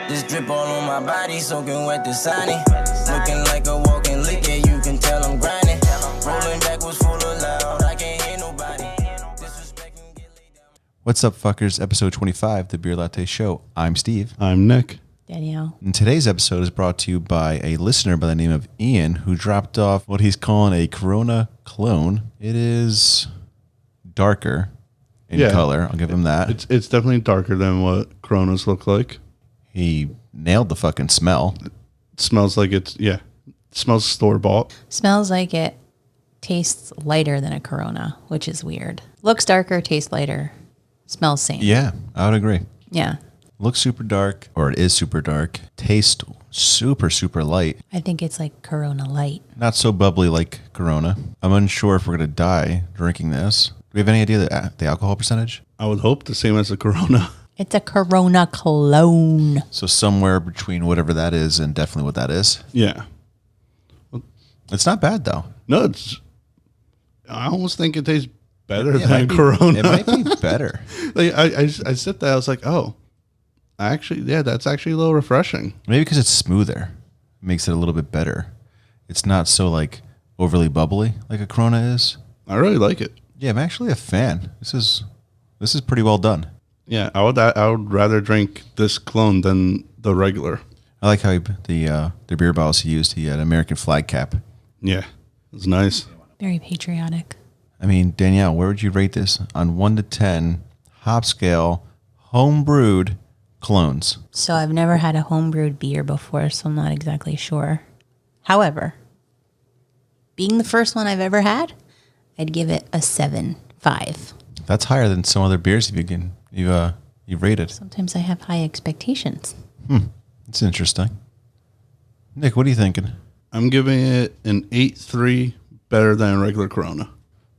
This drip all on my body, soaking wet the signing. Looking like a walking lick, yeah, you can tell I'm grinding. Rolling back was full of loud, I can't hear nobody. What's up, fuckers? Episode 25, The Beer Latte Show. I'm Steve. I'm Nick. Danielle. And today's episode is brought to you by a listener by the name of Ian, who dropped off what he's calling a Corona clone. It is darker in color. I'll give him that. It's definitely darker than what Coronas look like. He nailed the fucking smell. It smells like it smells store-bought. Smells like it tastes lighter than a Corona, which is weird. Looks darker, tastes lighter, smells same. Yeah, I would agree. Yeah. Looks super dark, or it is super dark. Tastes super, super light. I think it's like Corona Light. Not so bubbly like Corona. I'm unsure if we're going to die drinking this. Do we have any idea the alcohol percentage? I would hope the same as a Corona. It's a Corona cologne. So somewhere between whatever that is and definitely what that is. Yeah. It's not bad, though. No, I almost think it tastes better than Corona. It might be better. Like I sit there, I was like, oh, actually, yeah, that's actually a little refreshing. Maybe because it's smoother. It makes it a little bit better. It's not so like overly bubbly like a Corona is. I really like it. Yeah, I'm actually a fan. This is pretty well done. Yeah, I would rather drink this clone than the regular. I like how the beer bottles he used. He had an American flag cap. Yeah, it's nice. Very patriotic. I mean, Danielle, where would you rate this on 1 to 10 hop scale home brewed clones? So I've never had a homebrewed beer before, so I'm not exactly sure. However, being the first one I've ever had, I'd give it a 7.5. That's higher than some other beers you've rated. Sometimes I have high expectations. That's interesting. Nick, what are you thinking? I'm giving it an 8.3, better than a regular Corona.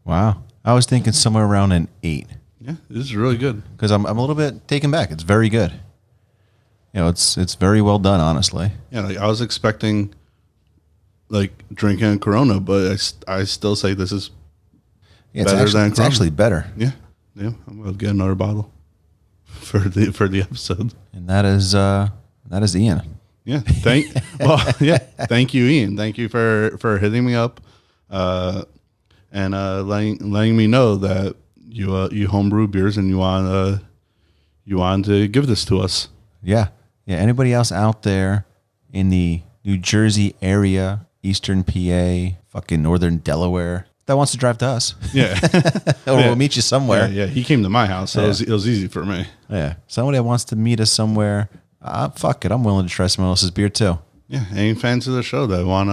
Wow. I was thinking somewhere around an 8. Yeah, this is really good. Because I'm a little bit taken back. It's very good. You know, it's very well done, honestly. Yeah, like I was expecting like drinking a Corona, but I still say this is better than it's Corona. Actually better. Yeah. I'm gonna get another bottle for the episode. And that is Ian. Yeah. Thank you, Ian. Thank you for hitting me up, and letting me know that you homebrew beers and you want to give this to us. Yeah. Anybody else out there in the New Jersey area, Eastern PA, fucking Northern Delaware, that wants to drive to us? Yeah. Or we'll meet you somewhere. Yeah. He came to my house, so it was easy for me. Yeah. Somebody that wants to meet us somewhere, fuck it. I'm willing to try someone else's beer too. Yeah. Any fans of the show that want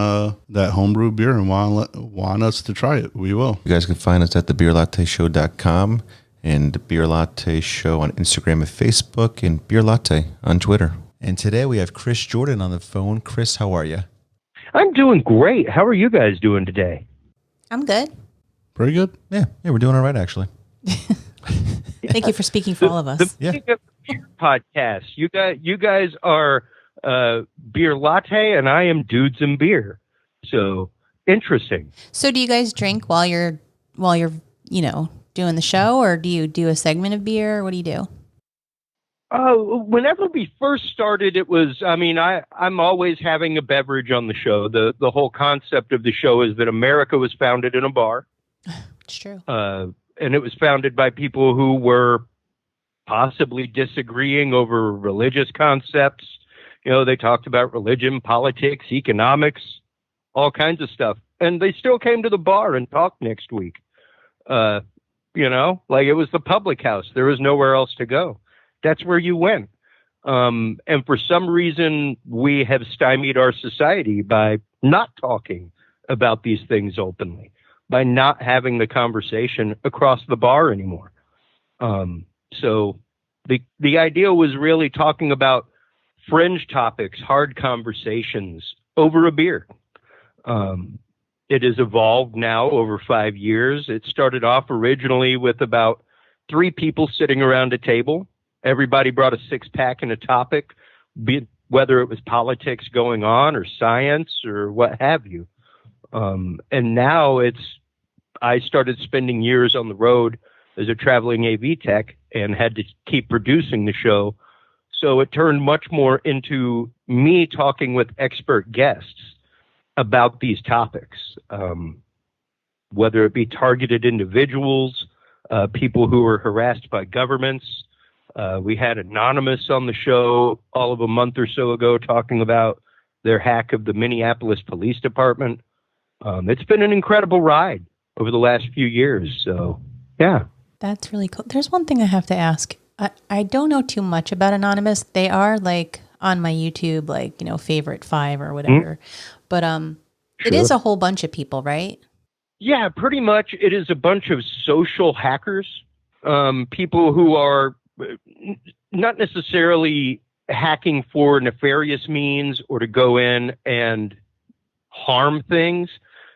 that homebrew beer and want us to try it, we will. You guys can find us at thebeerlatteshow.com and Beer Latte Show on Instagram and Facebook, and Beer Latte on Twitter. And today we have Chris Jordan on the phone. Chris, how are you? I'm doing great. How are you guys doing today? I'm good. Pretty good. Yeah, we're doing all right, actually. Thank you for speaking for all of us. The Beer podcast. You guys are Beer Latte, and I am Dudes and Beer. So interesting. So do you guys drink while you're doing the show, or do you do a segment of beer? What do you do? Whenever we first started, it was, I'm always having a beverage on the show. The whole concept of the show is that America was founded in a bar. It's true. And it was founded by people who were possibly disagreeing over religious concepts. You know, they talked about religion, politics, economics, all kinds of stuff. And they still came to the bar and talked next week. Like it was the public house. There was nowhere else to go. That's where you went. And for some reason, we have stymied our society by not talking about these things openly, by not having the conversation across the bar anymore. So the idea was really talking about fringe topics, hard conversations over a beer. It has evolved now over 5 years. It started off originally with about 3 people sitting around a table. Everybody brought a 6-pack and a topic, whether it was politics going on or science or what have you. And now it's I started spending years on the road as a traveling AV tech and had to keep producing the show. So it turned much more into me talking with expert guests about these topics, whether it be targeted individuals, people who were harassed by governments. We had Anonymous on the show all of a month or so ago talking about their hack of the Minneapolis Police Department. It's been an incredible ride over the last few years. So, yeah. That's really cool. There's one thing I have to ask. I don't know too much about Anonymous. They are like on my YouTube, like, you know, favorite 5 or whatever. But it is a whole bunch of people, right? Yeah, pretty much. It is a bunch of social hackers, people who are not necessarily hacking for nefarious means or to go in and harm things.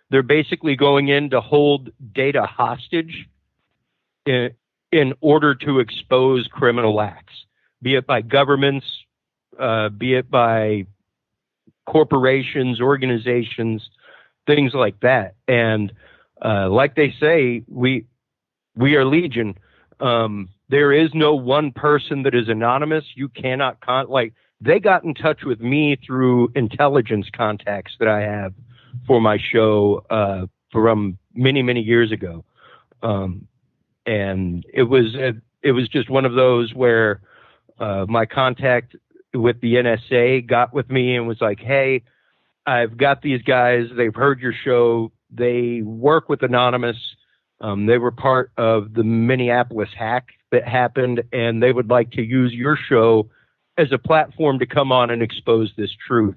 They're basically going in to hold data hostage in order to expose criminal acts, be it by governments, be it by corporations, organizations, things like that. And like they say, we are legion. There is no one person that is anonymous. You cannot they got in touch with me through intelligence contacts that I have for my show from many, many years ago. And it was just one of those where my contact with the NSA got with me and was like, hey, I've got these guys. They've heard your show. They work with Anonymous. They were part of the Minneapolis hack that happened, and they would like to use your show as a platform to come on and expose this truth.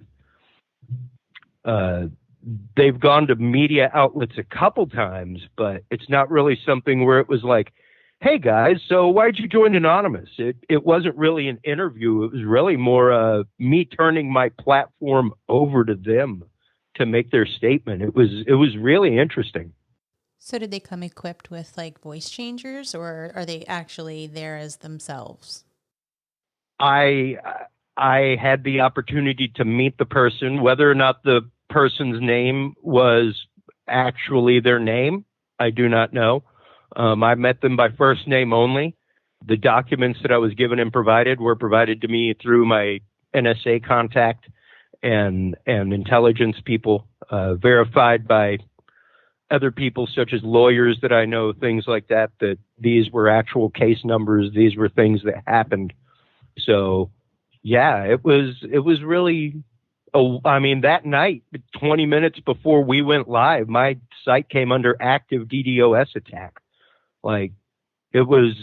They've gone to media outlets a couple times, but it's not really something where it was like, hey guys, so why'd you join Anonymous? It wasn't really an interview. It was really more me turning my platform over to them to make their statement. It was really interesting. So did they come equipped with like voice changers, or are they actually there as themselves? I had the opportunity to meet the person. Whether or not the person's name was actually their name, I do not know. I met them by first name only. The documents that I was given and provided were provided to me through my NSA contact and intelligence people, verified by other people such as lawyers that I know, things like that these were actual case numbers. These were things that happened. So yeah, it was really, that night, 20 minutes before we went live, my site came under active DDoS attack. Like it was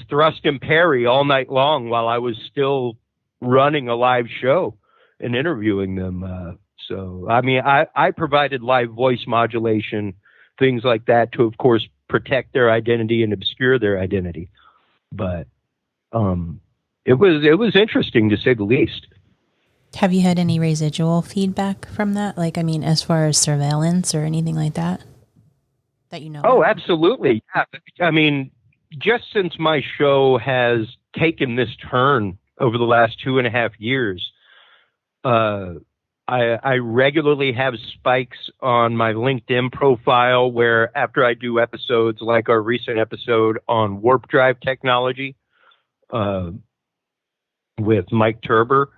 thrust and parry all night long while I was still running a live show and interviewing them. So, I provided live voice modulation, things like that to, of course, protect their identity and obscure their identity. But it was interesting to say the least. Have you had any residual feedback from that? Like, as far as surveillance or anything like that you know? Oh, absolutely. Yeah. Just since my show has taken this turn over the last 2.5 years, I regularly have spikes on my LinkedIn profile where after I do episodes like our recent episode on warp drive technology with Mike Turber,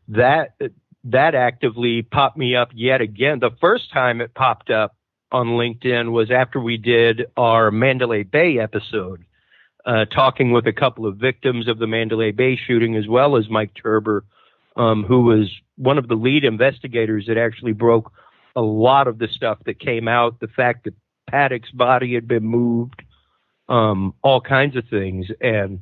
that actively popped me up yet again. The first time it popped up on LinkedIn was after we did our Mandalay Bay episode, talking with a couple of victims of the Mandalay Bay shooting, as well as Mike Turber, who was one of the lead investigators that actually broke a lot of the stuff that came out, the fact that Paddock's body had been moved, all kinds of things. And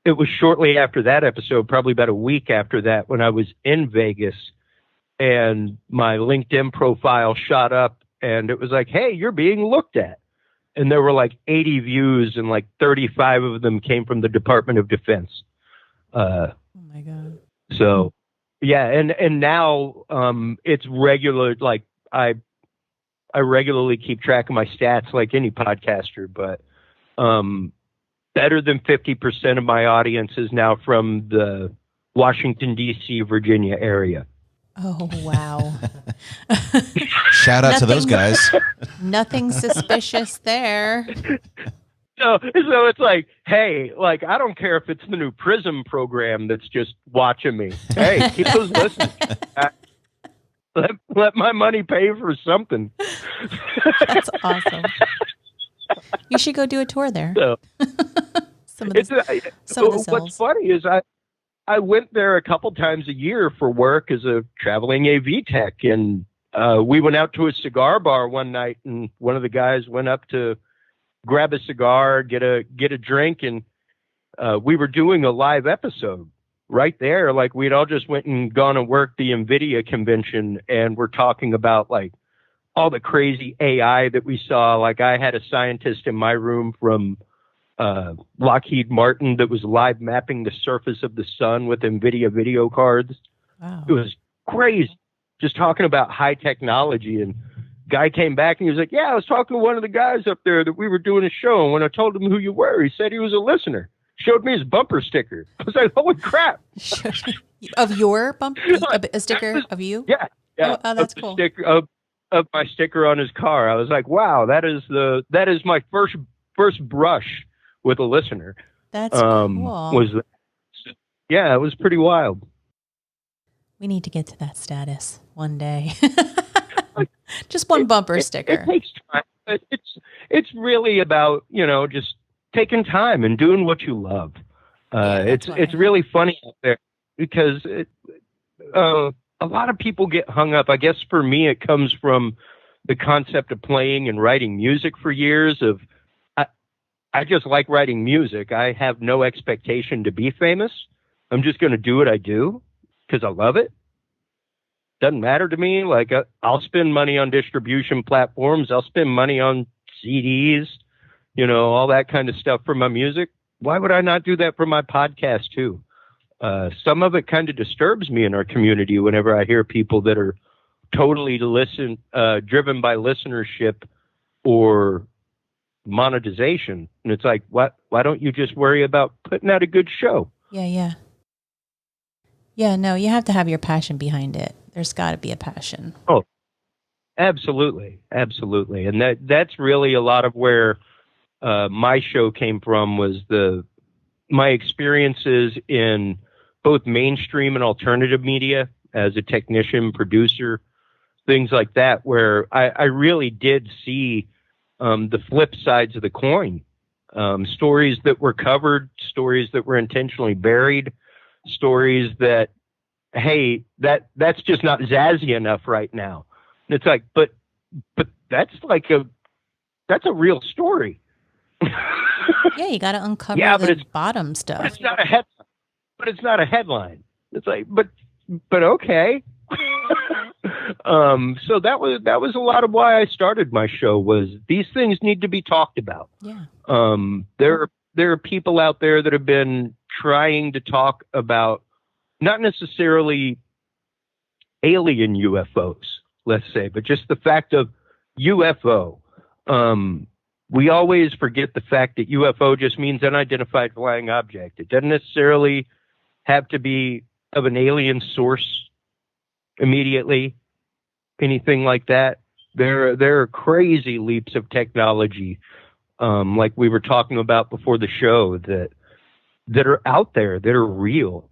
it was shortly after that episode, probably about a week after that, when I was in Vegas and my LinkedIn profile shot up and it was like, hey, you're being looked at. And there were like 80 views and like 35 of them came from the Department of Defense. Oh my God. So yeah. And now, it's regular. Like I regularly keep track of my stats like any podcaster, but, better than 50% of my audience is now from the Washington, D.C., Virginia area. Oh, wow. Shout out to those guys. Nothing suspicious there. So it's like, hey, like, I don't care if it's the new Prism program that's just watching me. Hey, keep those listening. Let my money pay for something. That's awesome. You should go do a tour there. So, some of the cells. What's funny is I went there a couple times a year for work as a traveling AV tech, and we went out to a cigar bar one night, and one of the guys went up to grab a cigar, get a drink, and we were doing a live episode right there. Like, we'd all just went and gone and worked the NVIDIA convention, and we're talking about like all the crazy AI that we saw. Like, I had a scientist in my room from Lockheed Martin that was live mapping the surface of the sun with NVIDIA video cards. Wow. It was crazy, just talking about high technology. And guy came back and he was like, yeah, I was talking to one of the guys up there that we were doing a show, and when I told him who you were, he said he was a listener. Showed me his bumper sticker. I was like, holy crap. Of your bumper? A sticker of you? Yeah. Oh, that's cool. Sticker of my sticker on his car. I was like, wow, that is my first brush with a listener. That's cool. Yeah, it was pretty wild. We need to get to that status one day. Just one bumper sticker. It takes time. It's really about, just taking time and doing what you love. It's really funny out there because a lot of people get hung up. I guess for me, it comes from the concept of playing and writing music for years. I just like writing music. I have no expectation to be famous. I'm just going to do what I do because I love it. Doesn't matter to me. Like, I'll spend money on distribution platforms. I'll spend money on CDs, all that kind of stuff for my music. Why would I not do that for my podcast too? Some of it kind of disturbs me in our community whenever I hear people that are totally driven by listenership or monetization. And it's like, why don't you just worry about putting out a good show? Yeah. Yeah, no, you have to have your passion behind it. There's got to be a passion. Oh, absolutely. Absolutely. And that's really a lot of where my show came from, was my experiences in both mainstream and alternative media as a technician, producer, things like that, where I really did see the flip sides of the coin. Stories that were covered, stories that were intentionally buried, stories that, hey, that's just not zazzy enough right now. And it's like, but that's a real story. Yeah, you got to uncover the bottom stuff. But it's not a headline. It's like, but okay. So that was a lot of why I started my show, was these things need to be talked about. Yeah. There are people out there that have been trying to talk about not necessarily alien UFOs, let's say, but just the fact of UFO. We always forget the fact that UFO just means unidentified flying object. It doesn't necessarily have to be of an alien source immediately, anything like that. There are crazy leaps of technology, like we were talking about before the show, that are out there, that are real.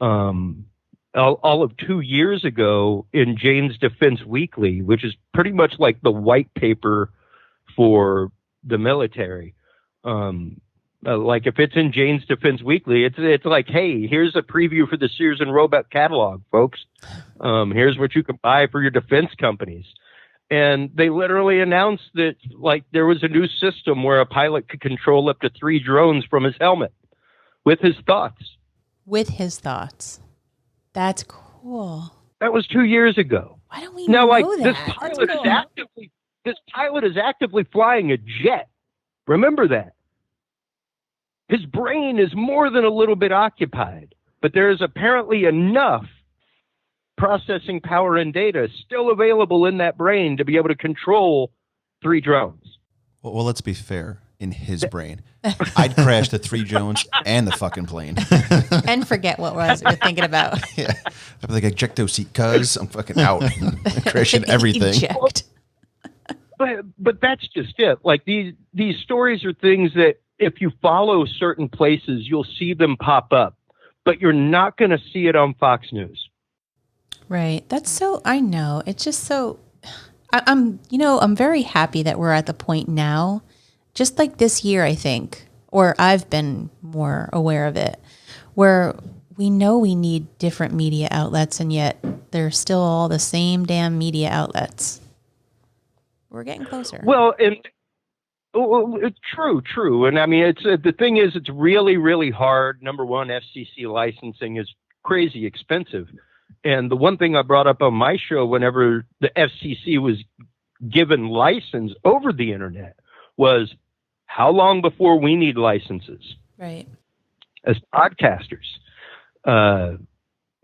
All of 2 years ago in Jane's Defense Weekly, which is pretty much like the white paper for the military. Like, if it's in Jane's Defense Weekly, it's like, hey, here's a preview for the Sears and Roebuck catalog, folks. Here's what you can buy for your defense companies. And they literally announced that, like, there was a new system where a pilot could control up to 3 drones from his helmet with his thoughts. With his thoughts. That's cool. That was 2 years ago. Why don't we know that? This pilot is actively flying a jet. Remember that. His brain is more than a little bit occupied, but there is apparently enough processing power and data still available in that brain to be able to control 3 drones. Well, let's be fair. In his brain, I'd crash the 3 drones and the fucking plane. And forget what was you're thinking about. Yeah. I'd be like, ejecto seat, cuz I'm fucking out. I'm crashing everything. Eject. but that's just it. Like these stories are things that if you follow certain places, you'll see them pop up, but you're not going to see it on Fox News. Right. That's so, I know. It's just so, I'm very happy that we're at the point now, just like this year, I think, or I've been more aware of it, where we know we need different media outlets, and yet they're still all the same damn media outlets. We're getting closer. Well, and true. And I mean, it's the thing is, it's really, really hard. Number one, FCC licensing is crazy expensive. And the one thing I brought up on my show whenever the FCC was given license over the internet was how long before we need licenses? Right. As podcasters.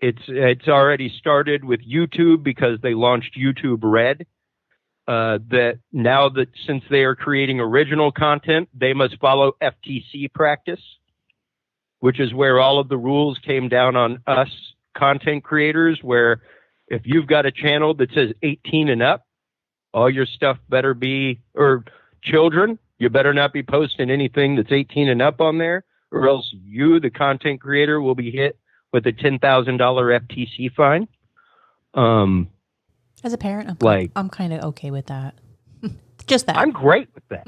It's already started with YouTube because they launched YouTube Red. That now that since they are creating original content, they must follow FTC practice, which is where all of the rules came down on us content creators, where if you've got a channel that says 18 and up, all your stuff better be, or children, you better not be posting anything that's 18 and up on there, or else you, the content creator, will be hit with a $10,000 FTC fine. As a parent, I'm kind of okay with that. Just that. I'm great with that.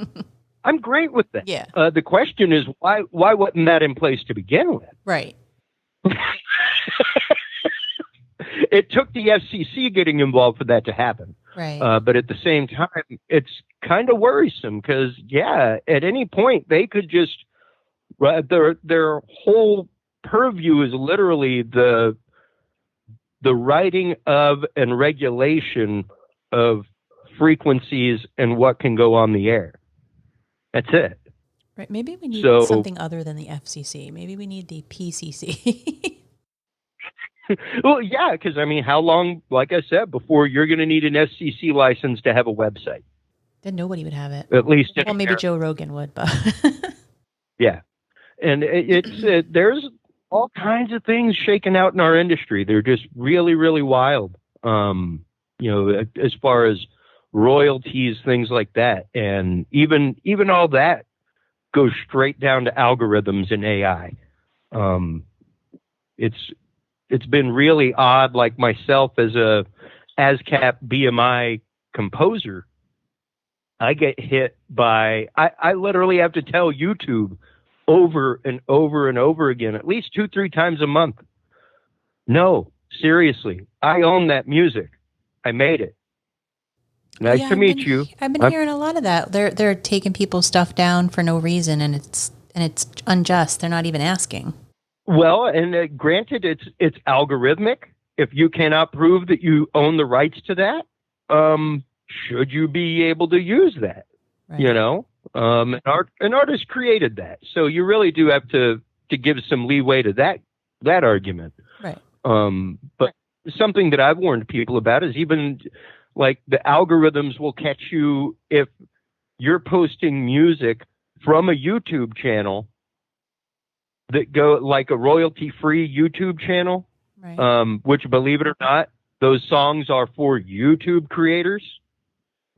I'm great with that. Yeah. The question is, why wasn't that in place to begin with? Right. It took the FCC getting involved for that to happen. Right. But at the same time, it's kind of worrisome because, yeah, at any point they could just their whole purview is literally the writing of and regulation of frequencies and what can go on the air. That's it. Right. Maybe we need something other than the FCC. Maybe we need the PCC. Well, yeah, because I mean, how long, like I said before, you're going to need an FCC license to have a website? Then nobody would have it. At least, well, maybe Joe Rogan would, but yeah, and there's all kinds of things shaking out in our industry. They're just really, really wild. As far as royalties, things like that, and even all that goes straight down to algorithms and AI. It's been really odd. Like myself as a ASCAP BMI composer, I get hit by, I literally have to tell YouTube over and over and over again, at least 2-3 times a month. No, seriously, I own that music. I made it. Nice to meet you. I've been hearing a lot of that. They're taking people's stuff down for no reason, and it's unjust. They're not even asking. Well, and granted, it's algorithmic. If you cannot prove that you own the rights to that, should you be able to use that? Right. You know, an artist created that, so you really do have to give some leeway to that argument. Right. But something that I've warned people about is even like the algorithms will catch you if you're posting music from a YouTube channel that go like a royalty-free YouTube channel, right. Which, believe it or not, those songs are for YouTube creators.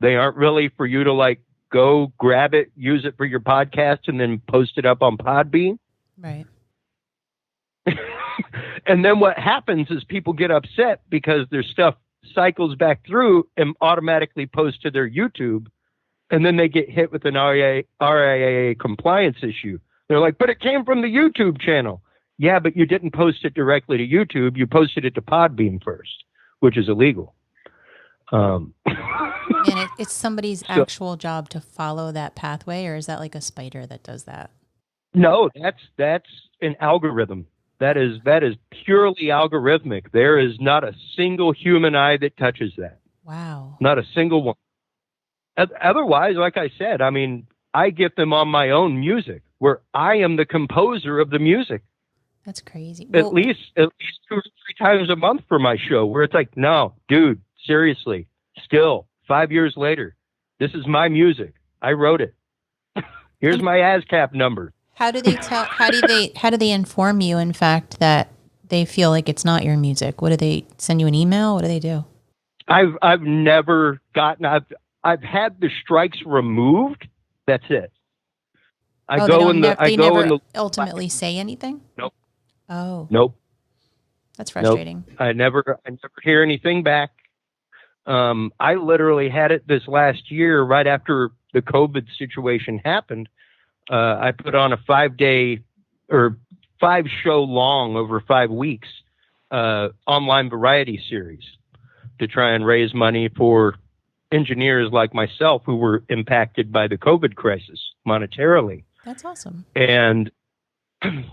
They aren't really for you to like go grab it, use it for your podcast, and then post it up on Podbean. Right. And then what happens is people get upset because their stuff cycles back through and automatically posts to their YouTube, and then they get hit with an RIAA compliance issue. They're like, but it came from the YouTube channel. Yeah, but you didn't post it directly to YouTube. You posted it to Podbean first, which is illegal. And it's somebody's actual job to follow that pathway, or is that like a spider that does that? No, that's an algorithm. That is purely algorithmic. There is not a single human eye that touches that. Wow. Not a single one. Otherwise, like I said, I mean, I get them on my own music where I am the composer of the music. That's crazy. At least 2 or 3 times a month for my show, where it's like, no, dude, seriously, still 5 years later, this is my music. I wrote it. Here's my ASCAP number. How do they inform you, in fact, that they feel like it's not your music? What do they send you an email? What do they do? I've never gotten, I've had the strikes removed. That's it. They never ultimately say anything? Nope. Oh. Nope. That's frustrating. Nope. I never hear anything back. I literally had it this last year, right after the COVID situation happened. I put on a 5-day or 5-show long over 5 weeks online variety series to try and raise money for engineers like myself who were impacted by the COVID crisis monetarily. That's awesome. And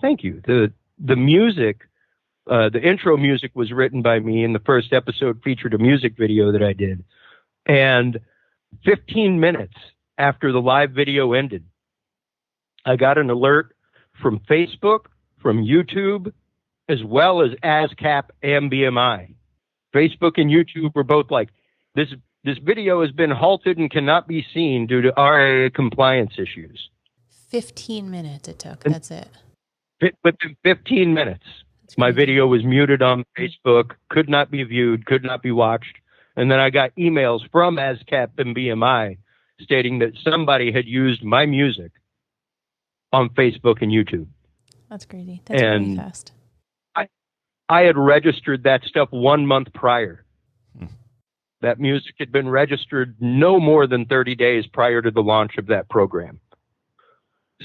thank you. The music, the intro music was written by me, and the first episode featured a music video that I did. And 15 minutes after the live video ended, I got an alert from Facebook, from YouTube, as well as ASCAP and BMI. Facebook and YouTube were both like, this video has been halted and cannot be seen due to RAA compliance issues. 15 minutes it took. That's it. Within 15 minutes, my video was muted on Facebook, could not be viewed, could not be watched. And then I got emails from ASCAP and BMI stating that somebody had used my music on Facebook and YouTube. That's crazy. That's really fast. I had registered that stuff 1 month prior. That music had been registered no more than 30 days prior to the launch of that program.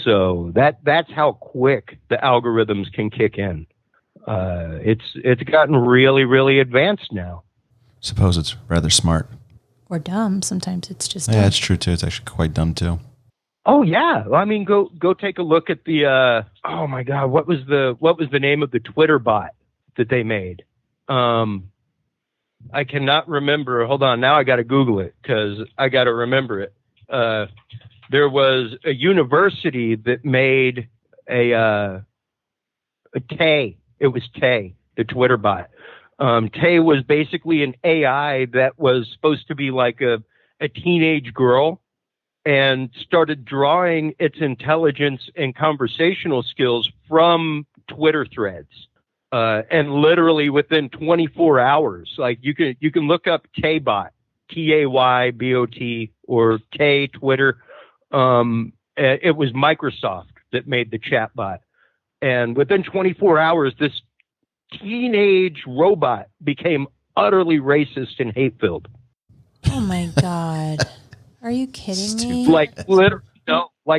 So that's how quick the algorithms can kick in. It's gotten really, really advanced now. Suppose it's rather smart. Or dumb. Sometimes it's just dumb. Yeah, it's true too. It's actually quite dumb too. Oh yeah. I mean, go take a look at the oh my God, what was the name of the Twitter bot that they made? I cannot remember. Hold on. Now I got to Google it because I got to remember it. There was a university that made a Tay. It was Tay, the Twitter bot. Tay was basically an AI that was supposed to be like a teenage girl and started drawing its intelligence and conversational skills from Twitter threads. And literally within 24 hours, like you can look up Taybot, Taybot, or Tay Twitter. It was Microsoft that made the chatbot. And within 24 hours, this teenage robot became utterly racist and hate-filled. Oh my God. Are you kidding me?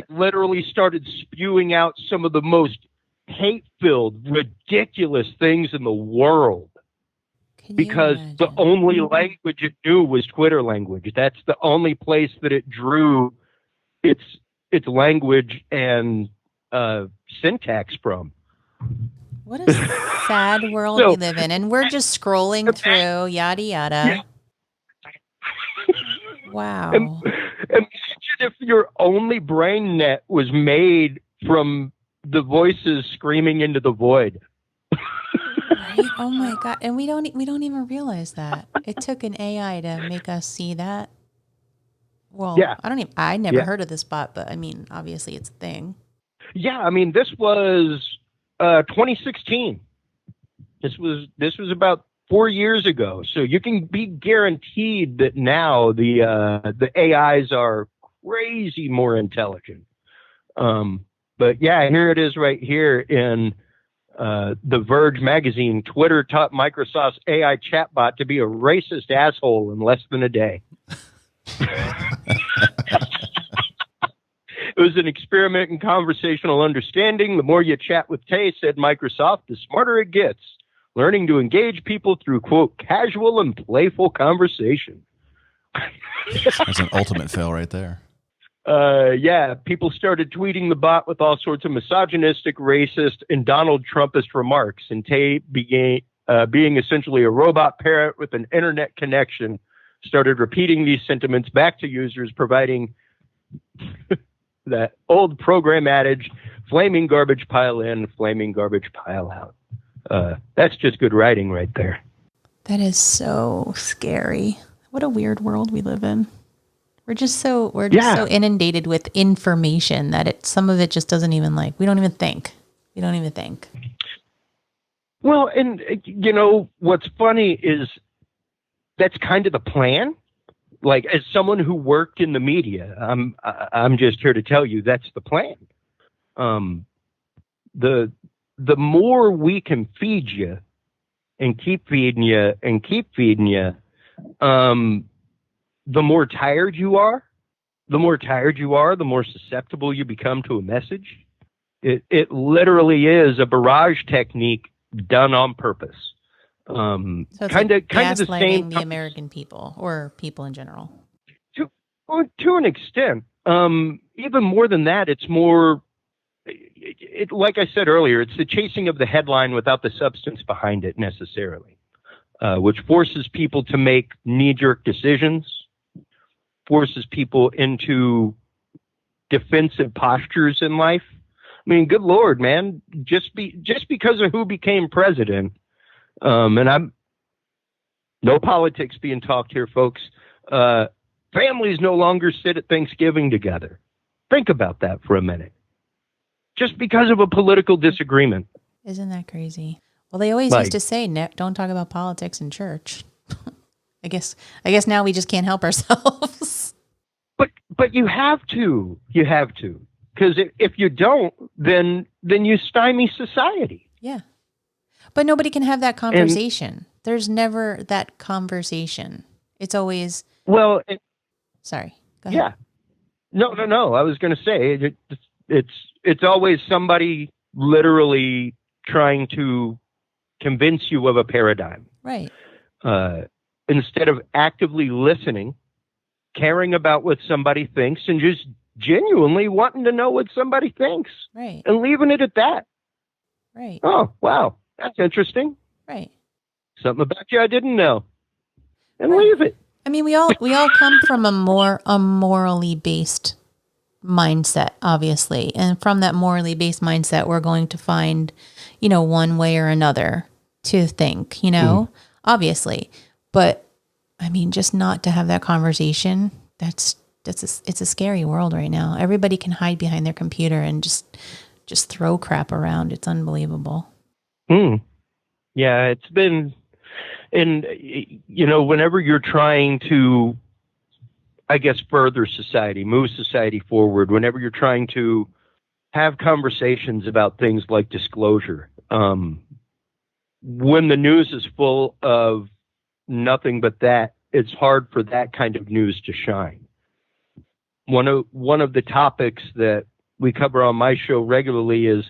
Literally started spewing out some of the most hate-filled, ridiculous things in the world. Because the only language it knew was Twitter language. That's the only place that it drew its language and syntax from. What a sad world we live in. And we're just scrolling through, yada, yada. Yeah. Wow. Imagine if your only brain net was made from the voices screaming into the void. Right? Oh my God. And we don't even realize that. It took an AI to make us see that. Well, yeah. I never heard of this bot, but I mean, obviously it's a thing. Yeah, I mean, this was 2016. This was about 4 years ago. So you can be guaranteed that now the AIs are crazy more intelligent. But yeah, here it is right here in The Verge magazine. Twitter taught Microsoft's AI chatbot to be a racist asshole in less than a day. It was an experiment in conversational understanding. The more you chat with Tay, said Microsoft, the smarter it gets, learning to engage people through, quote, casual and playful conversation. That's an ultimate fail right there. Yeah, people started tweeting the bot with all sorts of misogynistic, racist, and Donald Trumpist remarks. And Tay being essentially a robot parrot with an internet connection, started repeating these sentiments back to users, providing that old program adage, flaming garbage pile in, flaming garbage pile out. That's just good writing right there. That is so scary. What a weird world we live in. We're just so inundated with information that some of it just doesn't even we don't even think. We don't even think. Well, and you know, what's funny is that's kind of the plan. like as someone who worked in the media, I'm just here to tell you that's the plan. The more we can feed you and keep feeding you and keep feeding you, the more tired you are. The more tired you are, the more susceptible you become to a message. It literally is a barrage technique done on purpose. So it's kind of the the same. American people or people in general. To an extent, even more than that, it's more. Like I said earlier, it's the chasing of the headline without the substance behind it necessarily, which forces people to make knee-jerk decisions, forces people into defensive postures in life. I mean, good Lord, man, just because of who became president, and I'm no politics being talked here, folks. Families no longer sit at Thanksgiving together. Think about that for a minute. Just because of a political disagreement. Isn't that crazy? Well, they always used to say, don't talk about politics in church. I guess now we just can't help ourselves. But you have to. You have to. Because if you don't, then you stymie society. Yeah. But nobody can have that conversation. There's never that conversation. It's always... Well... Sorry. Go ahead. Yeah. No. I was going to say, it's always somebody literally trying to convince you of a paradigm. Right. Instead of actively listening, caring about what somebody thinks, and just genuinely wanting to know what somebody thinks. Right. And leaving it at that. Right. Oh, wow. That's interesting. Right. Something about you I didn't know. And leave it. I mean, we all come from a morally based mindset, obviously. And from that morally based mindset, we're going to find, one way or another to think, obviously. But I mean, just not to have that conversation, it's a scary world right now. Everybody can hide behind their computer and just throw crap around. It's unbelievable. Yeah, it's been, and whenever you're trying to, I guess, further society, move society forward, whenever you're trying to have conversations about things like disclosure, when the news is full of nothing but that, it's hard for that kind of news to shine. One of the topics that we cover on my show regularly is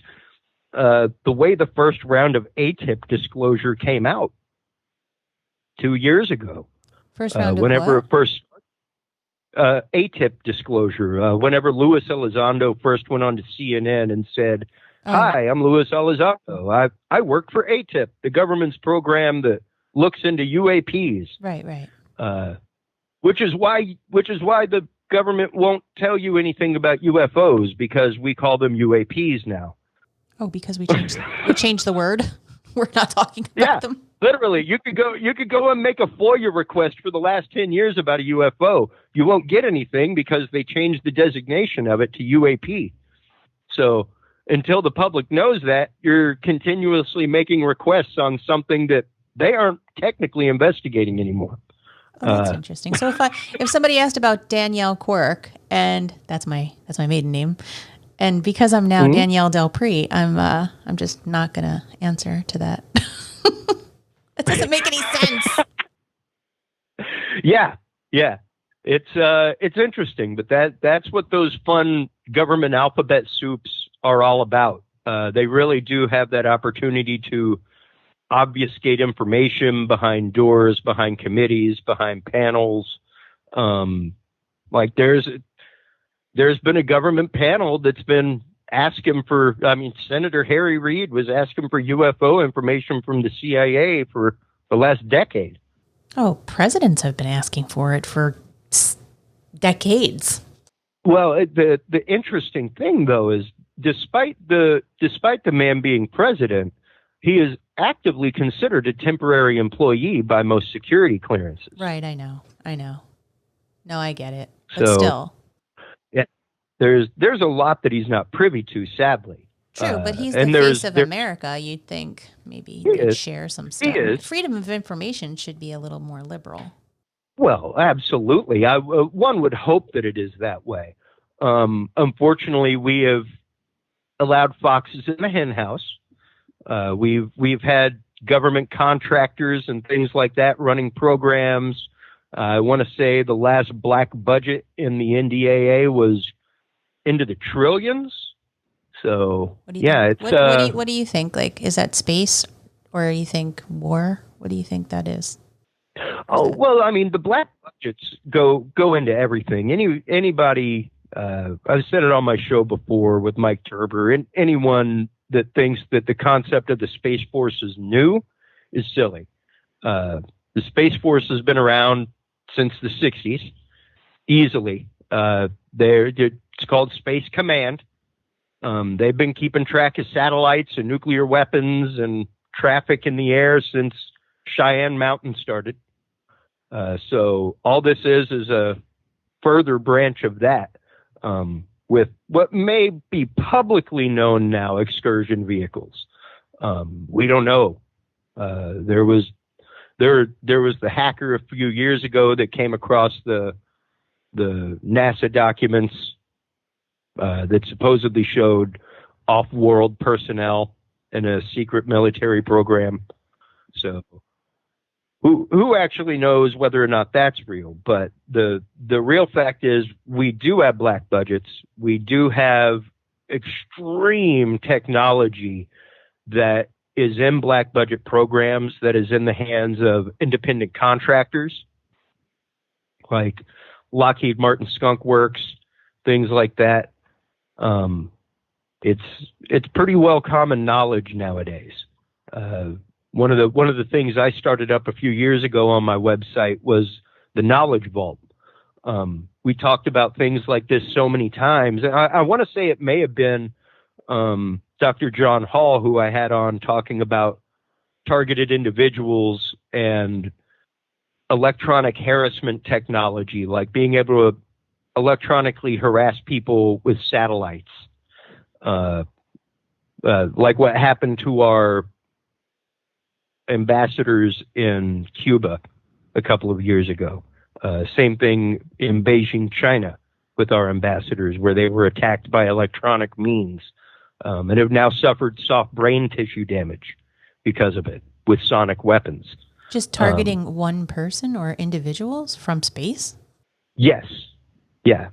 the way the first round of ATIP disclosure came out 2 years ago. First round of whenever what? first ATIP disclosure, whenever Luis Elizondo first went on to CNN and said, "Hi, I'm Luis Elizondo. I work for ATIP, the government's program that looks into UAPs." Right. Which is why the government won't tell you anything about UFOs, because we call them UAPs now. Oh, because we changed the word. We're not talking about them. Literally, you could go and make a FOIA request for the last 10 years about a UFO. You won't get anything because they changed the designation of it to UAP. So until the public knows that, you're continuously making requests on something that they aren't technically investigating anymore. Oh, that's interesting. So if somebody asked about Danielle Quirk, and that's my maiden name, and because I'm now Danielle Del Pree, I'm just not gonna answer to that. It doesn't make any sense. Yeah. It's interesting, but that's what those fun government alphabet soups are all about. They really do have that opportunity to obfuscate information behind doors, behind committees, behind panels. Like there's been a government panel that's been asking for, Senator Harry Reid was asking for UFO information from the CIA for the last decade. Oh, presidents have been asking for it for decades. Well, the interesting thing, though, is despite the man being president, he is actively considered a temporary employee by most security clearances. Right, I know. No, I get it. But So, still. Yeah, there's a lot that he's not privy to, sadly. True, but he's the face of America. You'd think maybe he could share some stuff. Freedom of information should be a little more liberal. Well, absolutely. One would hope that it is that way. Unfortunately, we have allowed foxes in the hen house. We've had government contractors and things like that running programs. I want to say the last black budget in the NDAA was into the trillions. So yeah, think? it's What do you think? Like, is that space, or you think war? What do you think that is? oh well, I mean the black budgets go into everything. Anybody, I've said it on my show before with Mike Turber, and anyone that thinks that the concept of the Space Force is new is silly. The Space Force has been around since the 60s, easily. It's called Space Command. They've been keeping track of satellites and nuclear weapons and traffic in the air since Cheyenne Mountain started. So all this is a further branch of that, with what may be publicly known now excursion vehicles. We don't know. There was the hacker a few years ago that came across the NASA documents that supposedly showed off-world personnel in a secret military program. So who actually knows whether or not that's real? But the real fact is we do have black budgets. We do have extreme technology that is in black budget programs, that is in the hands of independent contractors like Lockheed Martin Skunk Works, things like that. It's pretty well common knowledge nowadays. One of the things I started up a few years ago on my website was the Knowledge Vault. We talked about things like this so many times. I want to say it may have been Dr. John Hall, who I had on, talking about targeted individuals and electronic harassment technology, like being able to electronically harass people with satellites, like what happened to our ambassadors in Cuba a couple of years ago. Same thing in Beijing, China, with our ambassadors, where they were attacked by electronic means, and have now suffered soft brain tissue damage because of it with sonic weapons. Just targeting one person or individuals from space? Yes. Yeah.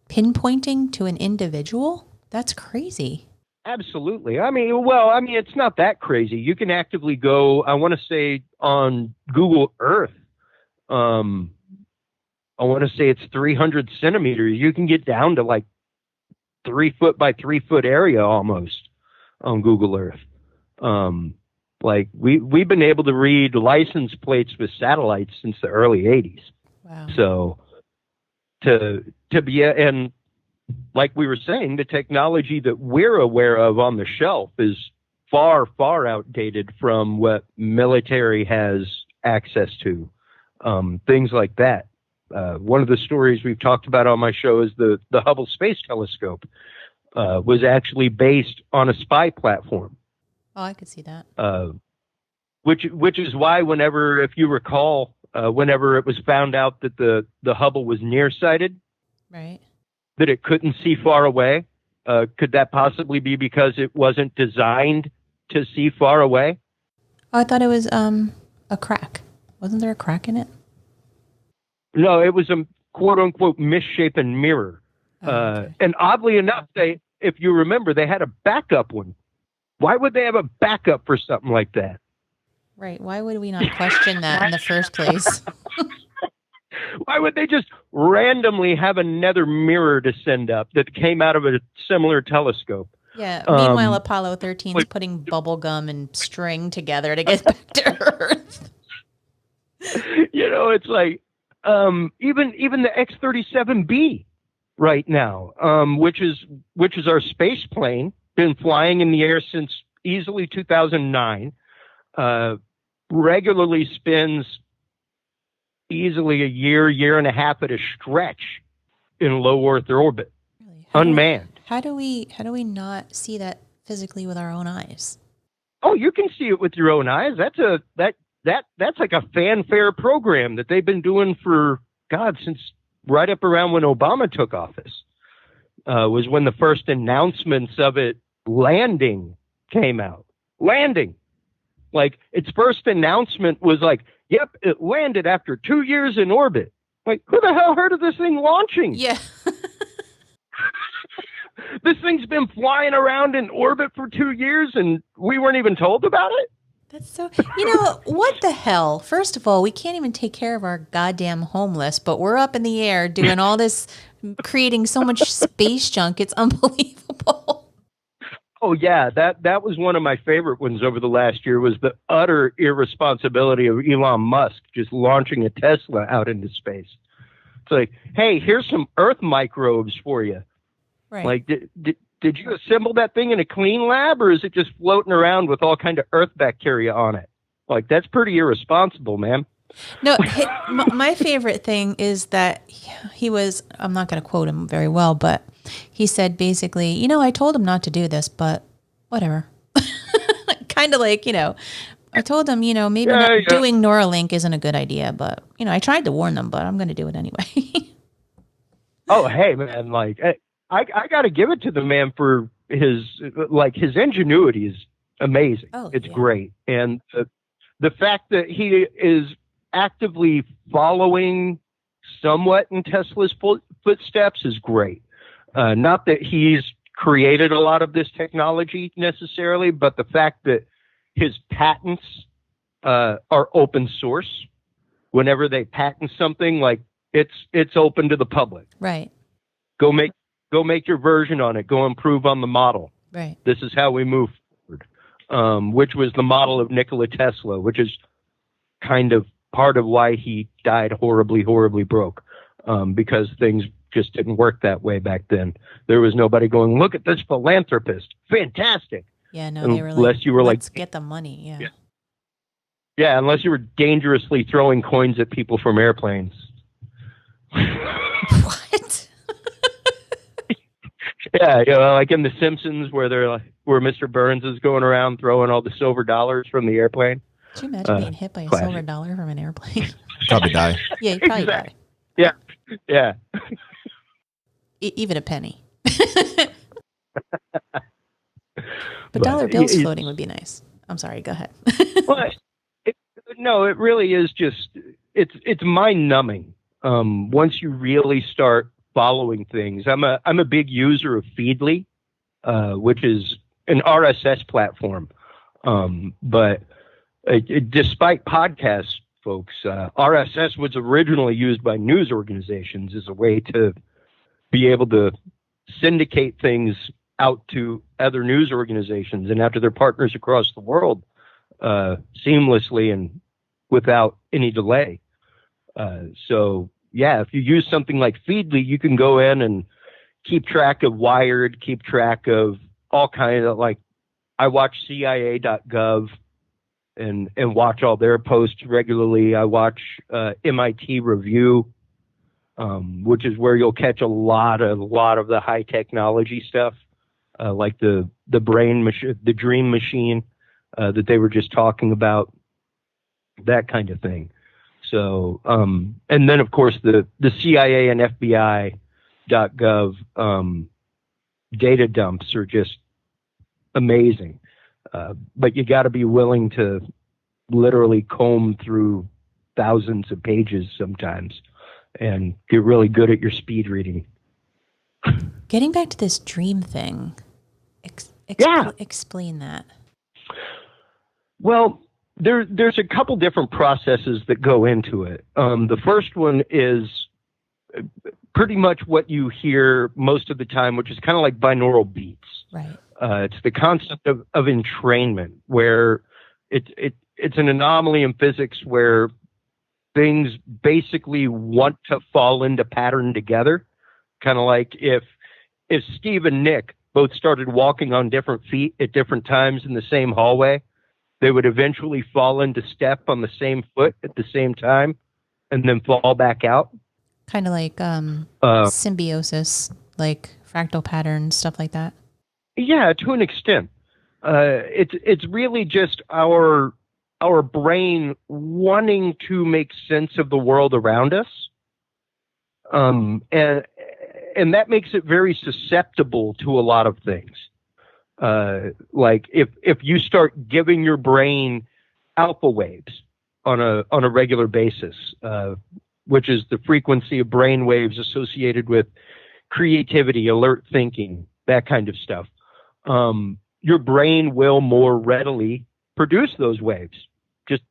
Pinpointing to an individual? That's crazy. Absolutely. I mean, it's not that crazy. You can actively go, I want to say, on Google Earth. I want to say it's 300 centimeters. You can get down to like 3 foot by 3 foot area almost on Google Earth. Like we've been able to read license plates with satellites since the early 80s. Wow. So to be, and like we were saying, the technology that we're aware of on the shelf is far, far outdated from what military has access to. Things like that. One of the stories we've talked about on my show is the Hubble Space Telescope was actually based on a spy platform. Oh, I could see that. Which is why whenever, if you recall, whenever it was found out that the Hubble was nearsighted, right, that it couldn't see far away, could that possibly be because it wasn't designed to see far away? Oh, I thought it was a crack. Wasn't there a crack in it? No, it was a quote-unquote misshapen mirror. Okay. And oddly enough, if you remember, they had a backup one. Why would they have a backup for something like that? Right. Why would we not question that in the first place? Why would they just randomly have another mirror to send up that came out of a similar telescope? Yeah. Meanwhile, Apollo 13 is putting bubble gum and string together to get back to Earth. It's like even the X-37B right now, which is our space plane, been flying in the air since easily 2009, regularly spends easily a year and a half at a stretch in low Earth orbit, really? Unmanned. How do we not see that physically with our own eyes? Oh, you can see it with your own eyes. that's like a fanfare program that they've been doing for God since right up around when Obama took office. Was when the first announcements of it landing came out. Landing. Like, its first announcement was like, yep, it landed after 2 years in orbit. Like, who the hell heard of this thing launching? Yeah. This thing's been flying around in orbit for 2 years and we weren't even told about it? That's so, what the hell? First of all, we can't even take care of our goddamn homeless, but we're up in the air doing all this, creating so much space junk. It's unbelievable. Oh, yeah. That was one of my favorite ones over the last year, was the utter irresponsibility of Elon Musk just launching a Tesla out into space. It's like, hey, here's some Earth microbes for you. Right. Like, did you assemble that thing in a clean lab, or is it just floating around with all kind of Earth bacteria on it? Like, that's pretty irresponsible, man. No, my favorite thing is that he was, I'm not going to quote him very well, but he said basically, I told him not to do this, but whatever. Kind of like, I told him, maybe doing Neuralink isn't a good idea, but, I tried to warn them, but I'm going to do it anyway. Oh, hey, man, like, I got to give it to the man for his ingenuity is amazing. Oh, it's yeah. great. And the fact that he is actively following somewhat in Tesla's footsteps is great. Not that he's created a lot of this technology necessarily, but the fact that his patents are open source. Whenever they patent something, like, it's open to the public. Right. Go make your version on it. Go improve on the model. Right. This is how we move forward. Which was the model of Nikola Tesla, which is kind of part of why he died horribly, horribly broke. Because things just didn't work that way back then. There was nobody going, look at this philanthropist. Fantastic. Yeah, no, they were unless you were let's get the money. Yeah. Yeah, unless you were dangerously throwing coins at people from airplanes. What? Yeah, like in The Simpsons, where Mr. Burns is going around throwing all the silver dollars from the airplane. Could you imagine being hit by a classic. silver dollar from an airplane? Probably die. Yeah, you'd probably Exactly. die. Yeah. Even a penny. But dollar bills floating would be nice. I'm sorry, go ahead. Well, it really is just, it's mind numbing. Once you really start following things. I'm a big user of Feedly, which is an RSS platform. But despite podcasts, folks, RSS was originally used by news organizations as a way to be able to syndicate things out to other news organizations and out to their partners across the world seamlessly and without any delay. So, yeah, if you use something like Feedly, you can go in and keep track of Wired, keep track of all kinds of, like, I watch CIA.gov and watch all their posts regularly. I watch MIT Review, which is where you'll catch a lot of the high technology stuff, like the Dream Machine that they were just talking about, that kind of thing. So, and then of course the CIA and FBI.gov data dumps are just amazing. But you got to be willing to literally comb through thousands of pages sometimes and get really good at your speed reading. Getting back to this dream thing, explain that. Well, there's a couple different processes that go into it. The first one is pretty much what you hear most of the time, which is kind of like binaural beats. Right. It's the concept of entrainment, where it's an anomaly in physics where things basically want to fall into pattern together. Kind of like if Steve and Nick both started walking on different feet at different times in the same hallway, they would eventually fall into step on the same foot at the same time and then fall back out. Kind of like symbiosis, like fractal patterns, stuff like that. Yeah, to an extent. It's really just our our brain wanting to make sense of the world around us. And that makes it very susceptible to a lot of things. Like if you start giving your brain alpha waves on a regular basis, which is the frequency of brain waves associated with creativity, alert thinking, that kind of stuff, your brain will more readily produce those waves.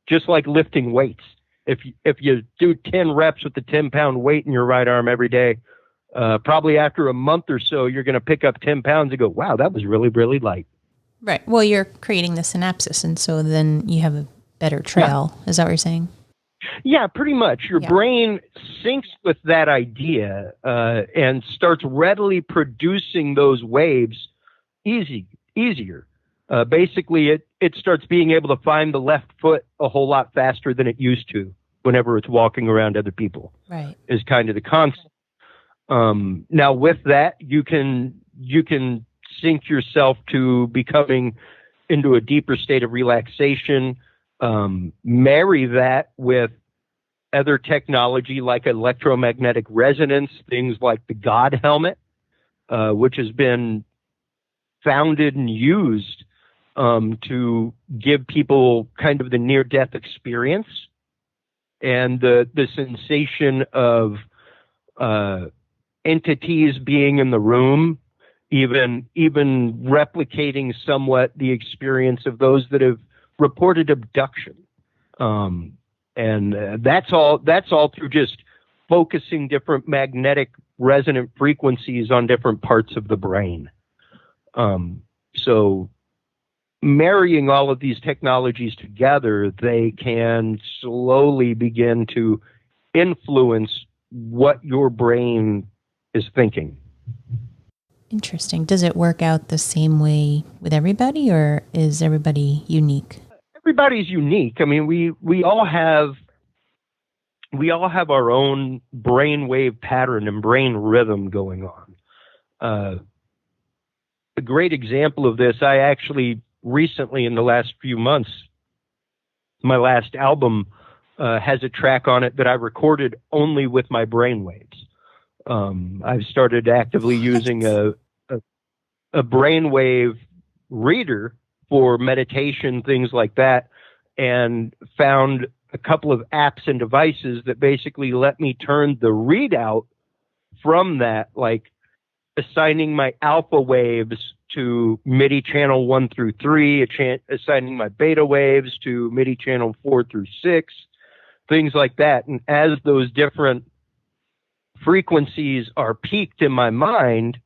Just like lifting weights. If you do 10 reps with the 10-pound weight in your right arm every day, probably after a month or so, you're going to pick up 10 pounds and go, wow, that was really, really light. Right. Well, you're creating the synapses, and so then you have a better trail. Yeah. Is that what you're saying? Yeah, pretty much. Your brain syncs with that idea and starts readily producing those waves easier. Basically, it starts being able to find the left foot a whole lot faster than it used to whenever it's walking around other people. Right. Is kind of the concept. Now, with that, you can sync yourself to becoming into a deeper state of relaxation. Marry that with other technology like electromagnetic resonance, things like the God helmet, which has been founded and used to give people kind of the near-death experience and the sensation of entities being in the room, even replicating somewhat the experience of those that have reported abduction. And that's all through just focusing different magnetic resonant frequencies on different parts of the brain. So marrying all of these technologies together, they can slowly begin to influence what your brain is thinking. Interesting. Does it work out the same way with everybody, or is everybody unique? Everybody's unique. I mean, we all have our own brainwave pattern and brain rhythm going on. A great example of this, I actually recently, in the last few months, my last album has a track on it that I recorded only with my brainwaves. I've started actively using a brainwave reader for meditation, things like that, and found a couple of apps and devices that basically let me turn the readout from that, like assigning my alpha waves to MIDI channel 1 through 3, assigning my beta waves to MIDI channel 4 through 6, things like that. And as those different frequencies are peaked in my mind,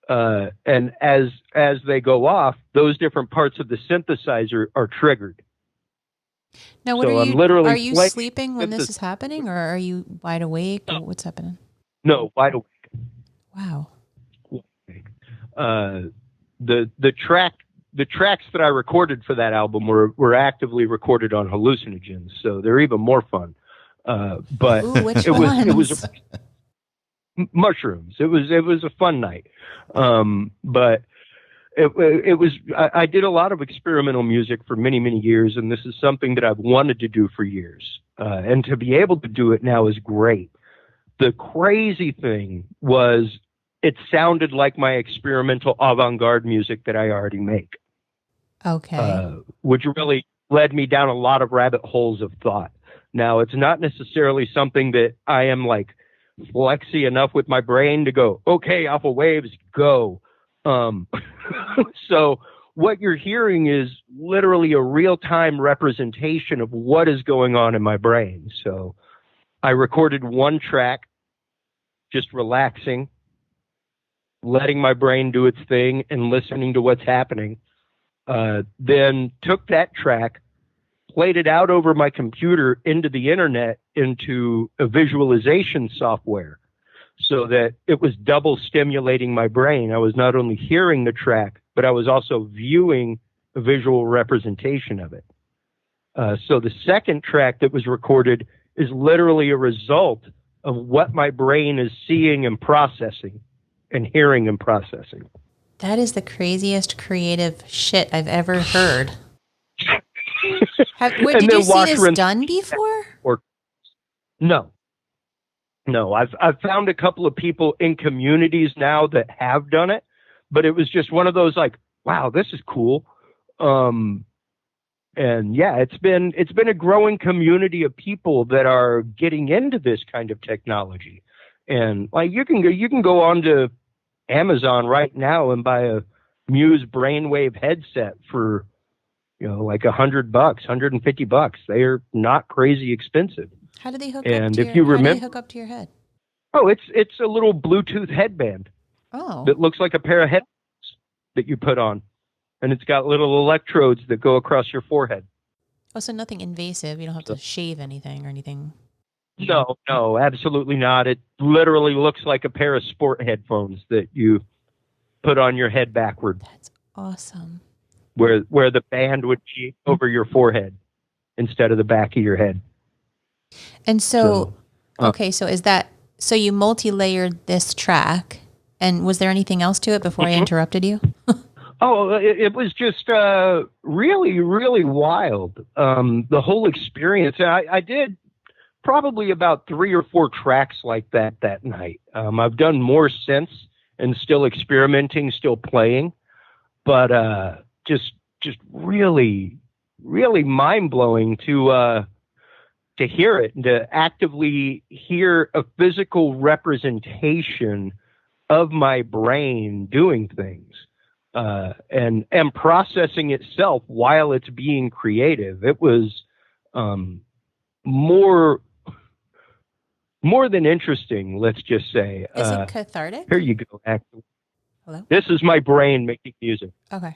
and as they go off, those different parts of the synthesizer are triggered. Now, what so are you sleeping when this is happening, or are you wide awake, or what's happening? No, wide awake. Wow. The tracks that I recorded for that album were actively recorded on hallucinogens, so they're even more fun. But ooh, which it ones? was mushrooms. It was a fun night. But it was, I did a lot of experimental music for many, many years, and this is something that I've wanted to do for years. And to be able to do it now is great. The crazy thing was it sounded like my experimental avant-garde music that I already make. Okay. Which really led me down a lot of rabbit holes of thought. Now, it's not necessarily something that I am like flexy enough with my brain to go, okay, alpha waves, go. So what you're hearing is literally a real-time representation of what is going on in my brain. So I recorded one track, just relaxing, letting my brain do its thing and listening to what's happening. Then took that track, played it out over my computer into the internet, into a visualization software, so that it was double stimulating my brain. I was not only hearing the track, but I was also viewing a visual representation of it. So the second track that was recorded is literally a result of what my brain is seeing and processing and hearing and processing. That is the craziest creative shit I've ever heard. Wait, did you see this done before? Or no. I've found a couple of people in communities now that have done it, but it was just one of those like, wow, this is cool. And yeah, it's been a growing community of people that are getting into this kind of technology. And like you can go on to Amazon right now and buy a Muse Brainwave headset for like $100, $150. They are not crazy expensive. How do they hook and up to if you remember, how do they hook up to your head? Oh, it's a little Bluetooth headband. Oh. That looks like a pair of headphones that you put on. And it's got little electrodes that go across your forehead. Oh, so nothing invasive. You don't have to shave anything or anything. No, absolutely not. It literally looks like a pair of sport headphones that you put on your head backward. That's awesome. Where the band would be over your forehead instead of the back of your head. And so so you multi-layered this track, and was there anything else to it before I interrupted you? It was just really, really wild. The whole experience. I did probably about 3 or 4 tracks like that night. I've done more since and still experimenting, still playing, but just really, really mind-blowing to hear it and to actively hear a physical representation of my brain doing things. And processing itself while it's being creative. It was more than interesting, let's just say. Is it cathartic? Here you go, actually. Hello? This is my brain making music. Okay.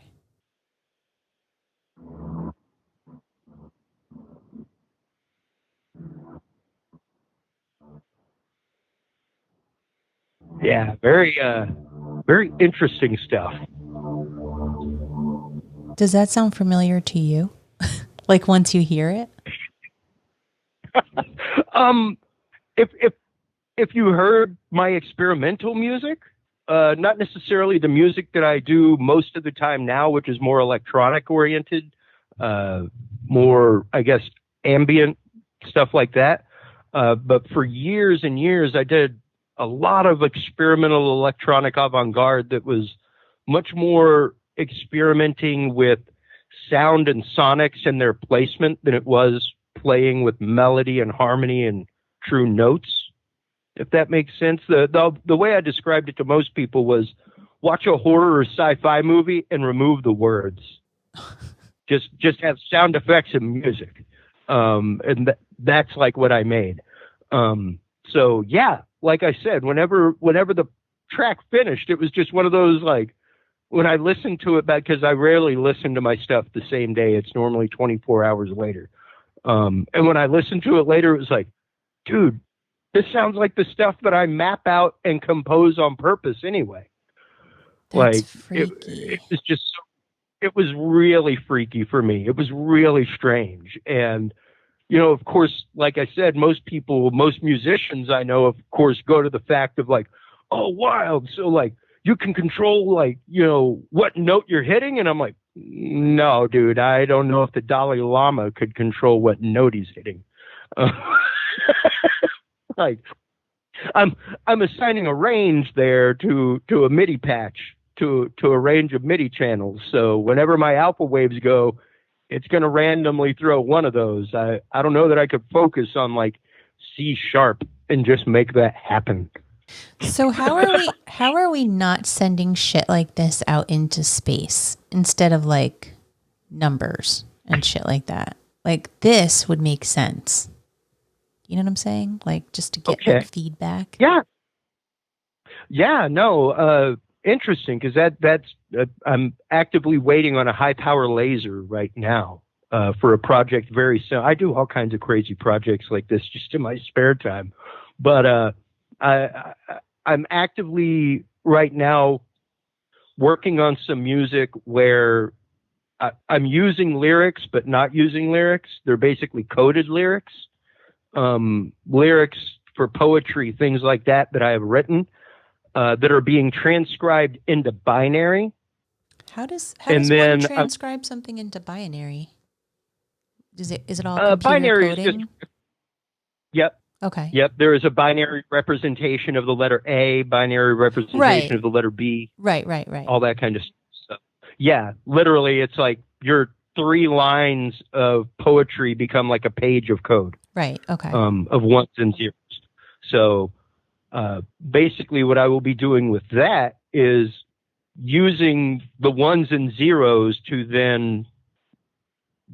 Yeah, very interesting stuff. Does that sound familiar to you? Like once you hear it? If you heard my experimental music, not necessarily the music that I do most of the time now, which is more electronic oriented, more, I guess, ambient stuff like that. But for years and years, I did a lot of experimental electronic avant-garde that was much more experimenting with sound and sonics and their placement than it was playing with melody and harmony and true notes, if that makes sense. The way I described it to most people was watch a horror or sci-fi movie and remove the words. just have sound effects and music. And that's like what I made. So yeah, like I said, whenever the track finished, it was just one of those, like, when I listened to it back, because I rarely listen to my stuff the same day. It's normally 24 hours later. And when I listened to it later, it was like, dude, this sounds like the stuff that I map out and compose on purpose anyway. That's like freaky. it was just it was really freaky for me. It was really strange. And of course, like I said, most musicians I know, of course, go to the fact of like, oh, wild. So like you can control like, what note you're hitting. And I'm like, no, dude, I don't know if the Dalai Lama could control what note he's hitting. Like I'm assigning a range there to a MIDI patch, to a range of MIDI channels. So whenever my alpha waves go, it's going to randomly throw one of those. I don't know that I could focus on like C# and just make that happen. So how are we not sending shit like this out into space instead of like numbers and shit like that? Like this would make sense. You know what I'm saying? Like just to get like, feedback. Yeah. Yeah. No. Interesting, because that's I'm actively waiting on a high power laser right now for a project very soon. I do all kinds of crazy projects like this just in my spare time, but I'm actively right now working on some music where I'm using lyrics but not using lyrics. They're basically coded lyrics, lyrics for poetry, things like that I have written. That are being transcribed into binary. How does one transcribe something into binary? Is it all computer binary is coding? just. Yep. Okay. Yep. There is a binary representation of the letter A, binary representation Right. of the letter B. Right. All that kind of stuff. Yeah, literally, it's like your 3 lines of poetry become like a page of code. Right. Okay. Of ones and zeros. So basically, what I will be doing with that is using the ones and zeros to then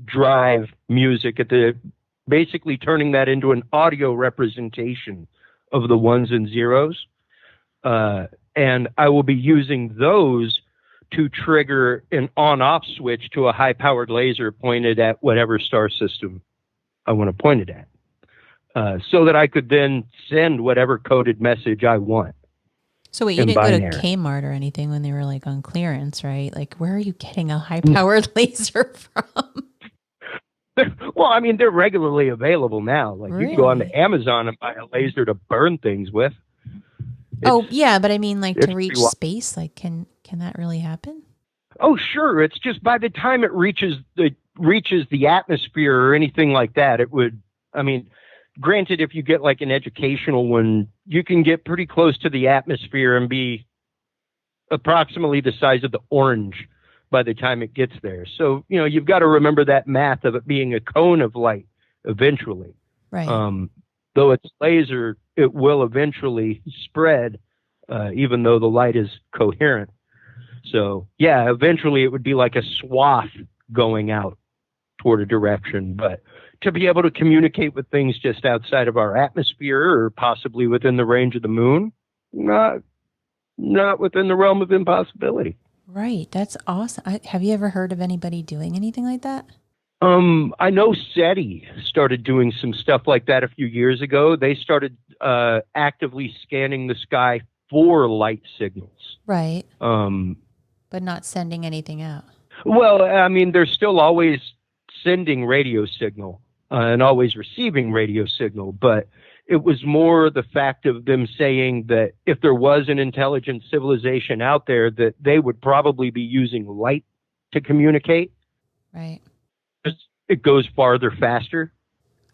drive music basically turning that into an audio representation of the ones and zeros. And I will be using those to trigger an on-off switch to a high-powered laser pointed at whatever star system I want to point it at. So that I could then send whatever coded message I want. So wait, you didn't binary. go to Kmart or anything when they were like on clearance, right? Like, where are you getting a high-powered laser from? Well, I mean, they're regularly available now. Like, you can go onto Amazon and buy a laser to burn things with. Yeah, but I mean, like, to reach space, like, can that really happen? Oh, sure. It's just by the time it reaches the atmosphere or anything like that, it would. I mean, granted, if you get like an educational one, you can get pretty close to the atmosphere and be approximately the size of the orange by the time it gets there. So, you've got to remember that math of it being a cone of light eventually. Right. Though it's laser, it will eventually spread, even though the light is coherent. So, yeah, eventually it would be like a swath going out toward a direction. But to be able to communicate with things just outside of our atmosphere or possibly within the range of the moon, not within the realm of impossibility. Right. That's awesome. Have you ever heard of anybody doing anything like that? I know SETI started doing some stuff like that a few years ago. They started actively scanning the sky for light signals. Right. But not sending anything out. Well, I mean, they're still always sending radio signal and always receiving radio signal, but it was more the fact of them saying that if there was an intelligent civilization out there, that they would probably be using light to communicate. Right. It goes farther faster.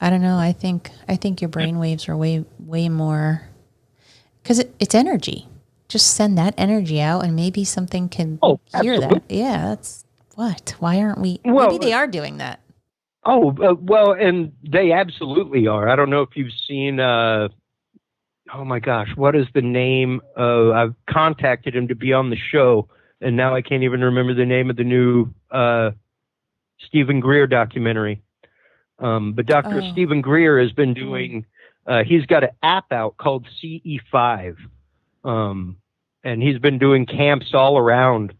I don't know. I think your brainwaves are way more, because it's energy. Just send that energy out, and maybe something can hear that. Yeah, that's what. Why aren't we? Well, maybe they are doing that. Well, and they absolutely are. I don't know if you've seen. Oh my gosh, what is the name? I've contacted him to be on the show, and now I can't even remember the name of the new Stephen Greer documentary. But Dr. Stephen Greer has been doing. He's got an app out called CE5, and he's been doing camps all around,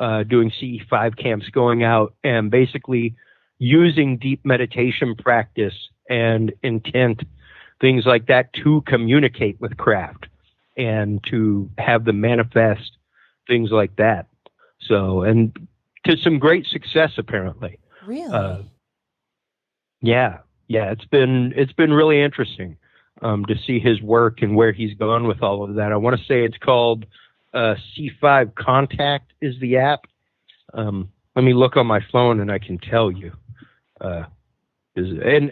doing CE5 camps, going out and basically using deep meditation practice and intent, things like that, to communicate with craft and to have them manifest, things like that. So, and to some great success, apparently. Really? Yeah. It's been really interesting to see his work and where he's gone with all of that. I want to say it's called C5 Contact is the app. Let me look on my phone and I can tell you. And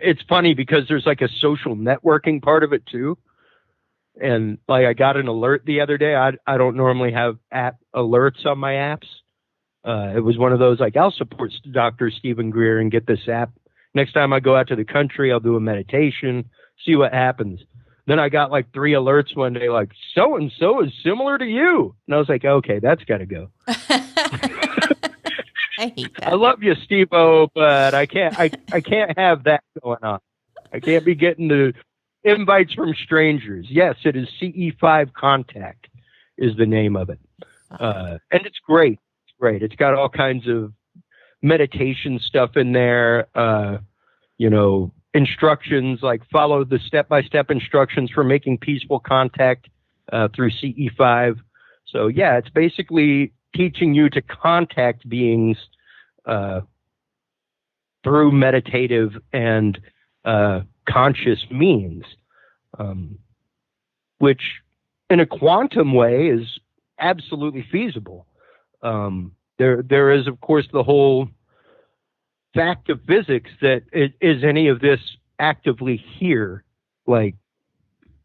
it's funny because there's like a social networking part of it too. And like I got an alert the other day. I don't normally have app alerts on my apps. It was one of those like, I'll support Dr. Stephen Greer and get this app. Next time I go out to the country, I'll do a meditation, see what happens. Then I got like 3 alerts one day, like, so-and-so is similar to you. And I was like, okay, that's got to go. I hate that. I love you, Steve-O, but I can't have that going on. I can't be getting the invites from strangers. Yes, it is CE5 Contact is the name of it. And it's great. It's great. It's got all kinds of meditation stuff in there, instructions, like follow the step-by-step instructions for making peaceful contact through CE5. So, yeah, it's basically teaching you to contact beings through meditative and conscious means, which in a quantum way is absolutely feasible. There is, of course, the whole fact of physics that is any of this actively here. Like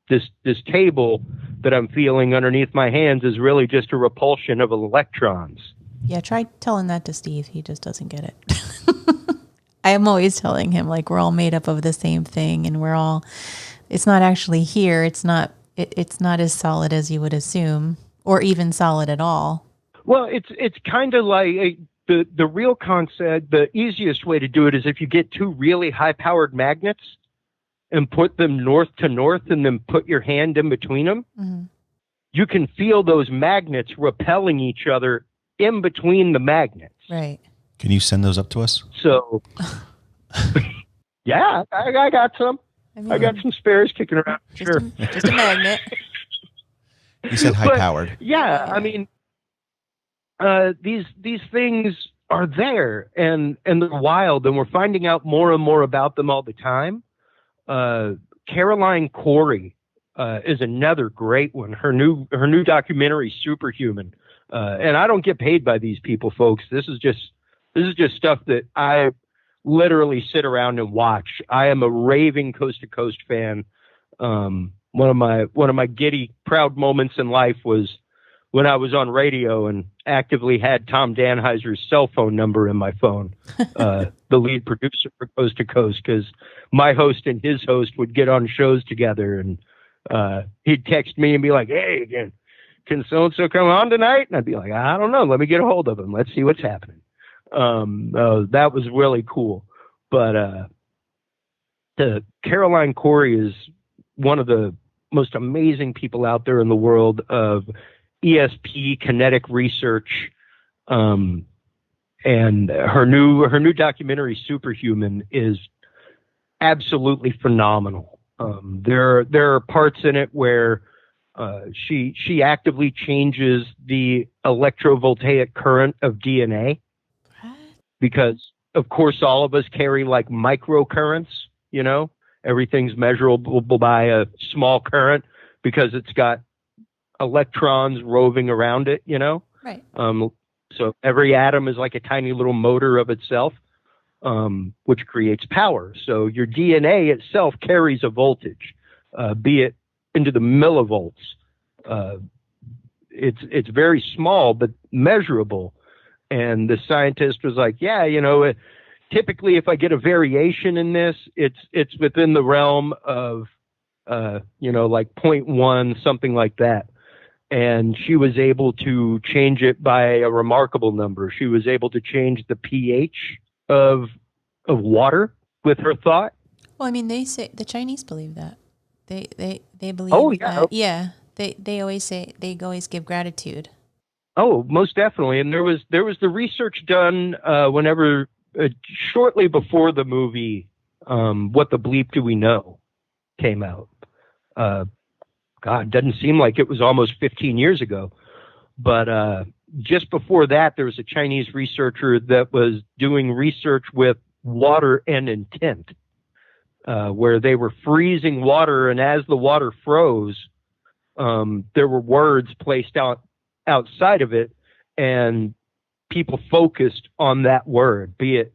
this table that I'm feeling underneath my hands is really just a repulsion of electrons. Yeah, try telling that to Steve. He just doesn't get it. I am always telling him, like, we're all made up of the same thing, and it's not actually here. It's not as solid as you would assume, or even solid at all. Well, it's kind of like the real concept. The easiest way to do it is if you get two really high-powered magnets and put them north to north and then put your hand in between them, you can feel those magnets repelling each other in between the magnets. Right. Can you send those up to us? So, yeah, I got some. I got some spares kicking around. Sure. Just a magnet. You said high-powered. Yeah, I mean, these things are there, and they're wild, and we're finding out more and more about them all the time. Caroline Corey is another great one. Her new documentary, Superhuman. And I don't get paid by these people, folks. This is just stuff that I literally sit around and watch. I am a raving Coast to Coast fan. One of my giddy, proud moments in life was when I was on radio and actively had Tom Danheiser's cell phone number in my phone, the lead producer for Coast to Coast, because my host and his host would get on shows together, and he'd text me and be like, "Hey, can so-and-so come on tonight?" And I'd be like, "I don't know. Let me get a hold of him. Let's see what's happening." That was really cool. But the Caroline Corey is one of the most amazing people out there in the world of ESP kinetic research. And her new documentary, Superhuman, is absolutely phenomenal. There are parts in it where she actively changes the electrovoltaic current of DNA, because of course all of us carry like microcurrents. Everything's measurable by a small current because it's got electrons roving around it. Right. So every atom is like a tiny little motor of itself, which creates power. So your DNA itself carries a voltage, be it into the millivolts. It's very small but measurable. And the scientist was like, yeah, typically if I get a variation in this, it's within the realm of like 0.1, something like that. And she was able to change it by a remarkable number. She was able to change the pH of water with her thought. Well, I mean, they say the Chinese believe that. They believe. Oh, yeah. That, yeah. They always say, they always give gratitude. Oh, most definitely. And there was the research done whenever shortly before the movie, What the Bleep Do We Know came out. God, doesn't seem like it was almost 15 years ago. But just before that, there was a Chinese researcher that was doing research with water and intent, where they were freezing water, and as the water froze, there were words placed outside of it, and people focused on that word, be it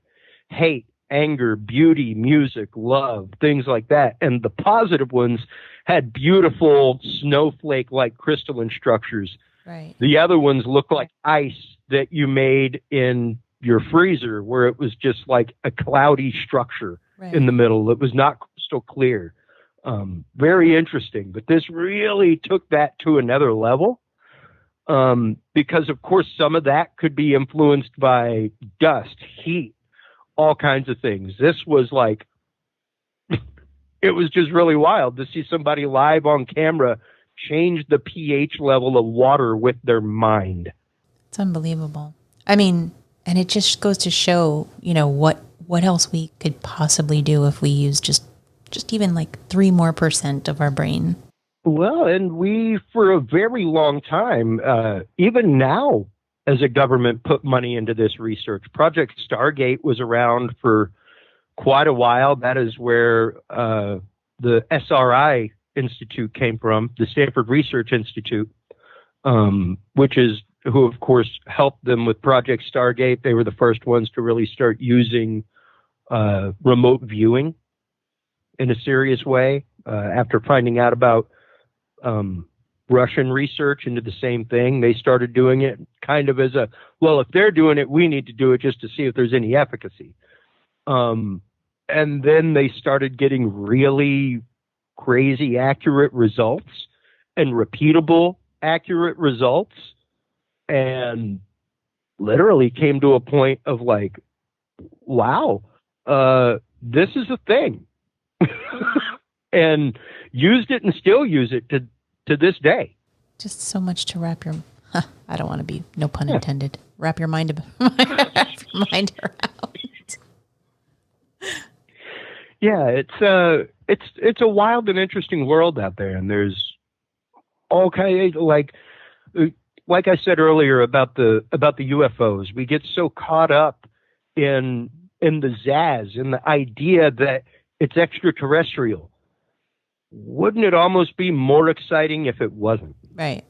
hate, anger, beauty, music, love, things like that. And the positive ones had beautiful snowflake-like crystalline structures. Right. The other ones looked like ice that you made in your freezer, where it was just like a cloudy structure in the middle. It was not crystal clear. Very interesting. But this really took that to another level, because, of course, some of that could be influenced by dust, heat, all kinds of things. This was like, it was just really wild to see somebody live on camera change the pH level of water with their mind. It's unbelievable. I mean, and it just goes to show, what else we could possibly do if we use just even like 3% more of our brain. Well, and we, for a very long time, even now, as a government, put money into this research. Project Stargate was around for quite a while. That is where the SRI Institute came from, the Stanford Research Institute, which is who, of course, helped them with Project Stargate. They were the first ones to really start using remote viewing in a serious way after finding out about Russian research into the same thing. They started doing it kind of as a, well, if they're doing it, we need to do it just to see if there's any efficacy. And then they started getting really crazy accurate results and repeatable accurate results, and literally came to a point of like, wow, this is a thing. And used it and still use it to this day. Just so much to wrap your, I don't want to be, no pun intended, wrap your mind, wrap your mind around. Yeah, it's a wild and interesting world out there, and there's all kind of like I said earlier about the UFOs. We get so caught up in the zazz, in the idea that it's extraterrestrial. Wouldn't it almost be more exciting if it wasn't? Right.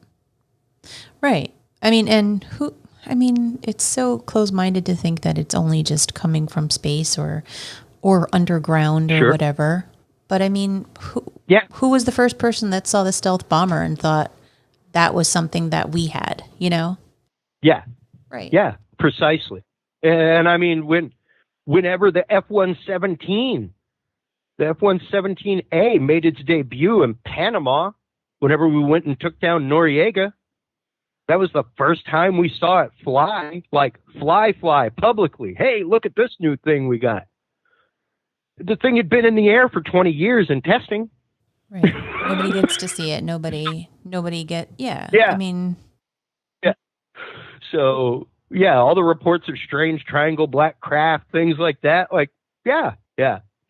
Right. I mean, it's so close-minded to think that it's only just coming from space or underground or Sure. whatever. But I mean, who was the first person that saw the stealth bomber and thought that was something that we had, you know? Yeah. Right. Yeah, precisely. And I mean, whenever the F-117, the F-117A made its debut in Panama, whenever we went and took down Noriega, that was the first time we saw it fly, like fly publicly. Hey, look at this new thing we got. The thing had been in the air for 20 years in testing. Right. Nobody gets to see it. Nobody yeah. Yeah. I mean. Yeah. So, yeah, all the reports of strange triangle black craft, things like that. Like, yeah.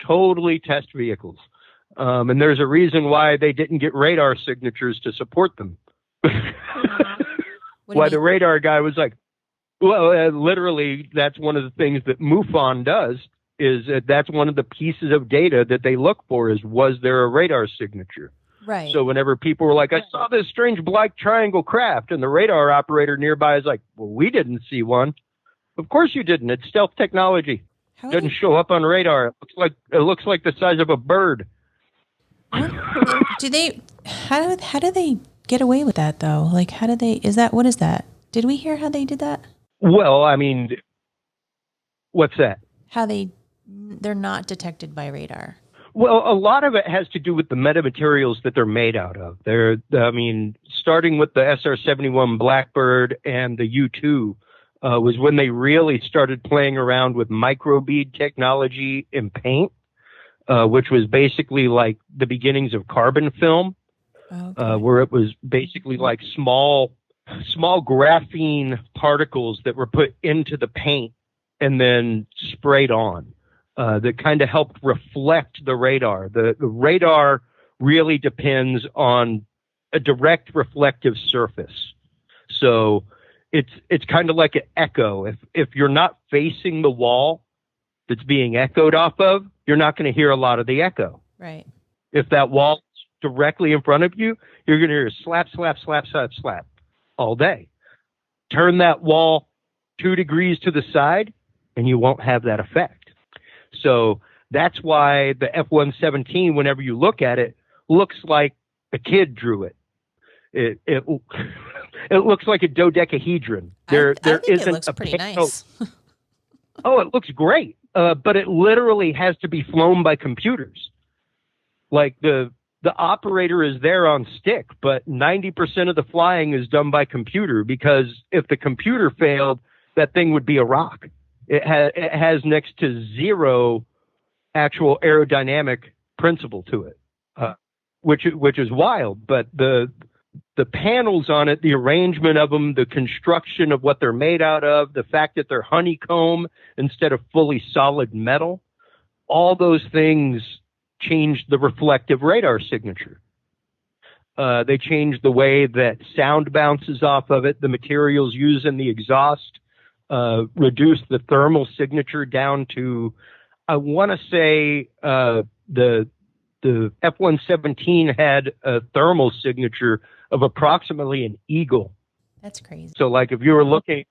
Totally test vehicles. And there's a reason why they didn't get radar signatures to support them. Why the radar guy was like, well, literally, that's one of the things that MUFON does, is that's one of the pieces of data that they look for is, was there a radar signature? Right. So whenever people were like, I saw this strange black triangle craft, and the radar operator nearby is like, well, we didn't see one. Of course you didn't. It's stealth technology. It doesn't show up on radar. It looks like the size of a bird. How do they get away with that though? Like, what is that? Did we hear how they did that? Well, I mean, what's that? How they're not detected by radar. Well, a lot of it has to do with the metamaterials that they're made out of. Starting with the SR-71 Blackbird and the U-2 was when they really started playing around with microbead technology in paint, which was basically like the beginnings of carbon film, where it was basically like small graphene particles that were put into the paint and then sprayed on. That kind of helped reflect the radar. The radar really depends on a direct reflective surface. So it's kind of like an echo. If you're not facing the wall that's being echoed off of, you're not going to hear a lot of the echo. Right. If that wall's directly in front of you, you're going to hear slap, slap, slap, slap, slap all day. Turn that wall 2 degrees to the side, and you won't have that effect. So that's why the F-117, whenever you look at it, looks like a kid drew it. It looks like a dodecahedron. I think isn't it looks pretty nice. Oh, it looks great. But it literally has to be flown by computers. Like the operator is there on stick, but 90% of the flying is done by computer, because if the computer failed, that thing would be a rock. It has next to zero actual aerodynamic principle to it, which is wild. But the panels on it, the arrangement of them, the construction of what they're made out of, the fact that they're honeycomb instead of fully solid metal, all those things changed the reflective radar signature. They changed the way that sound bounces off of it, the materials used in the exhaust. Reduced the thermal signature down to, I want to say, the F-117 had a thermal signature of approximately an eagle. That's crazy. So, like, if you were looking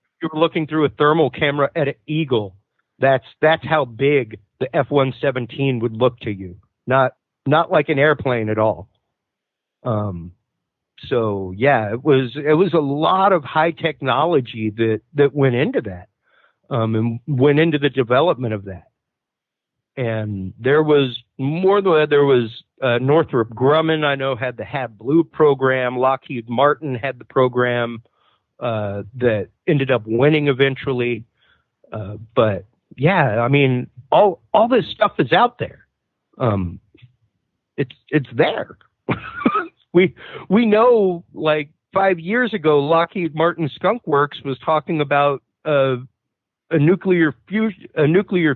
through a thermal camera at an eagle, that's how big the F-117 would look to you. Not like an airplane at all. So yeah, it was a lot of high technology that went into that, and went into the development of that. And there was more than that. There was Northrop Grumman, I know, had the Had Blue program. Lockheed Martin had the program that ended up winning eventually. But yeah, I mean, all this stuff is out there. It's there. we know, like 5 years ago, Lockheed Martin Skunk Works was talking about a nuclear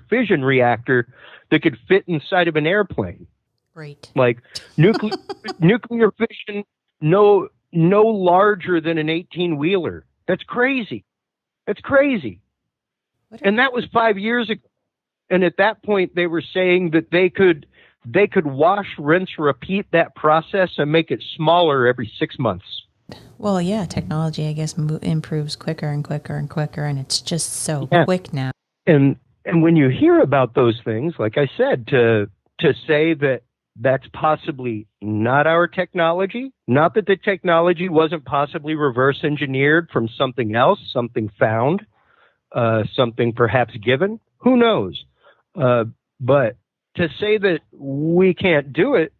fission reactor that could fit inside of an airplane. Great. Like nuclear fission, no larger than an 18-wheeler. That's crazy. That's crazy. And that was 5 years ago. And at that point, they were saying that they could wash, rinse, repeat that process and make it smaller every 6 months. Well, yeah, technology, I guess, improves quicker and quicker and quicker, and it's just so quick now. And when you hear about those things, like I said, to say that that's possibly not our technology, not that the technology wasn't possibly reverse engineered from something else, something found, something perhaps given, who knows? But to say that we can't do it,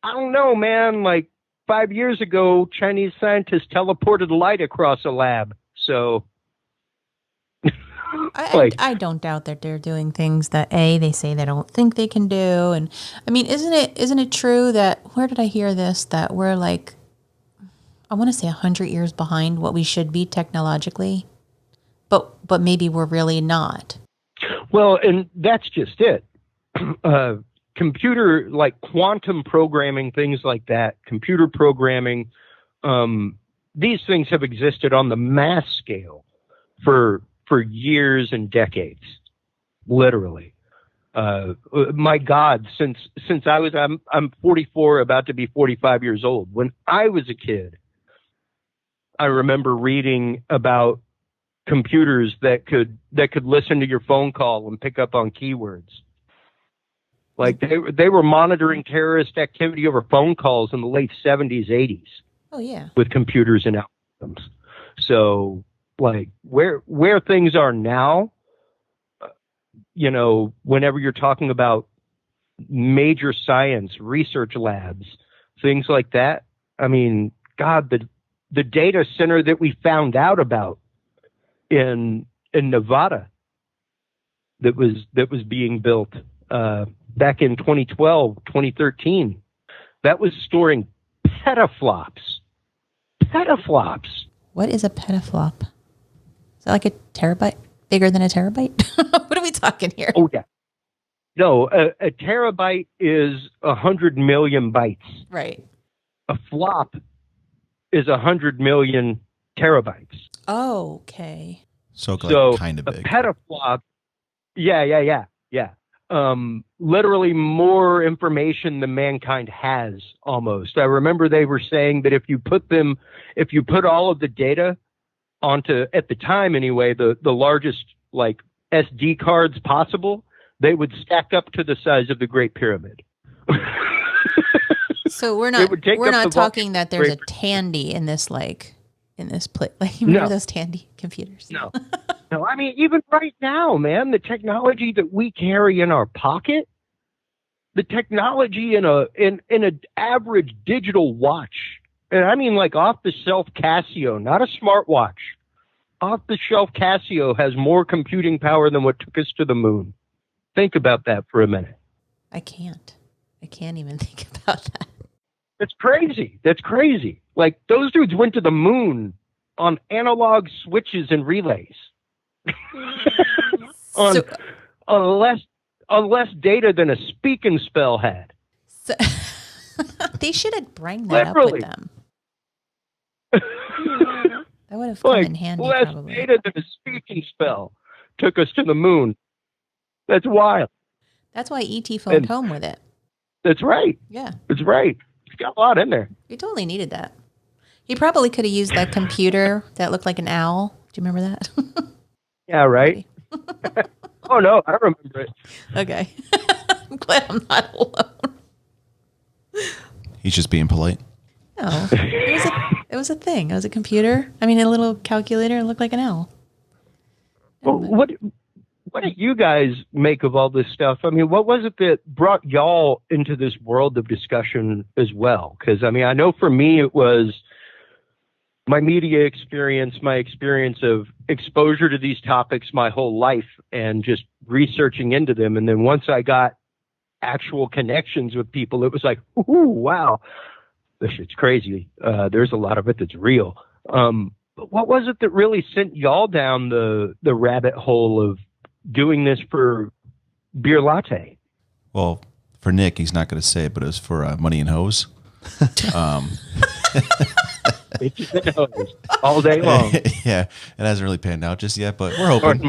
I don't know, man. Like 5 years ago, Chinese scientists teleported light across a lab. So I don't doubt that they're doing things that they say they don't think they can do. And I mean, isn't it true that, where did I hear this, that we're like, I want to say 100 years behind what we should be technologically, but maybe we're really not. Well, and that's just it. Computer, like quantum programming, things like that, computer programming, these things have existed on the mass scale for years and decades, literally. My God, since I'm 44, about to be 45 years old. When I was a kid, I remember reading about computers that could listen to your phone call and pick up on keywords. Like they were monitoring terrorist activity over phone calls in the late 70s, 80s. Oh yeah. With computers and algorithms. So like where things are now, whenever you're talking about major science research labs, things like that. I mean, God, the data center that we found out about in Nevada that was being built back in 2012, 2013, that was storing petaflops. Petaflops. What is a petaflop? Is that like a terabyte? Bigger than a terabyte? What are we talking here? Oh, yeah. No, a terabyte is 100 million bytes. Right. A flop is 100 million terabytes. Oh, okay. So kind of big. A petaflop, yeah. Literally more information than mankind has, almost. I remember they were saying that if you put all of the data onto, at the time anyway, the largest like SD cards possible, they would stack up to the size of the Great Pyramid. So we're not talking that there's a Tandy in this plate. Like, remember those Tandy computers? No. No, I mean, even right now, man, the technology that we carry in our pocket, the technology in an average digital watch, and I mean like off-the-shelf Casio, not a smartwatch. Off-the-shelf Casio has more computing power than what took us to the moon. Think about that for a minute. I can't even think about that. That's crazy. Like, those dudes went to the moon on analog switches and relays. on less data than a speak and spell had. So, they should have bring that up with them. That would have come in handy. Less probably. Data than a speak and spell took us to the moon. That's wild. That's why E.T. phoned home with it. That's right. Yeah. That's right. It's got a lot in there. He totally needed that. He probably could have used that computer that looked like an owl. Do you remember that? Yeah, right. Oh no, I remember it. Okay. I'm glad I'm not alone. He's just being polite. No, it was a thing. It was a computer. I mean, a little calculator. It looked like an owl. Well, what do you guys make of all this stuff? I mean, what was it that brought y'all into this world of discussion as well? Because, I mean, I know for me it was my media experience, my experience of exposure to these topics my whole life and just researching into them. And then once I got actual connections with people, it was like, ooh, wow, this shit's crazy. There's a lot of it that's real. But what was it that really sent y'all down the rabbit hole of doing this for Beer Latte? Well, for Nick, he's not going to say it, but it was for Money and Hose. Bitches and hoes all day long. Yeah, it hasn't really panned out just yet, but we're hoping.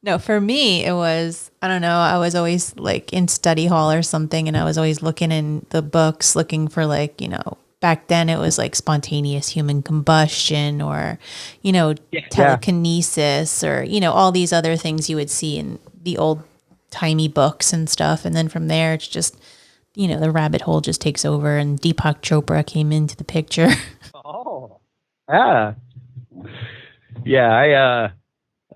No, for me, it was, I don't know, I was always like in study hall or something, and I was always looking in the books, looking for like, you know, back then it was like spontaneous human combustion or, you know, telekinesis or, you know, all these other things you would see in the old timey books and stuff. And then from there, it's just, you know, the rabbit hole just takes over and Deepak Chopra came into the picture. Oh, yeah. Yeah,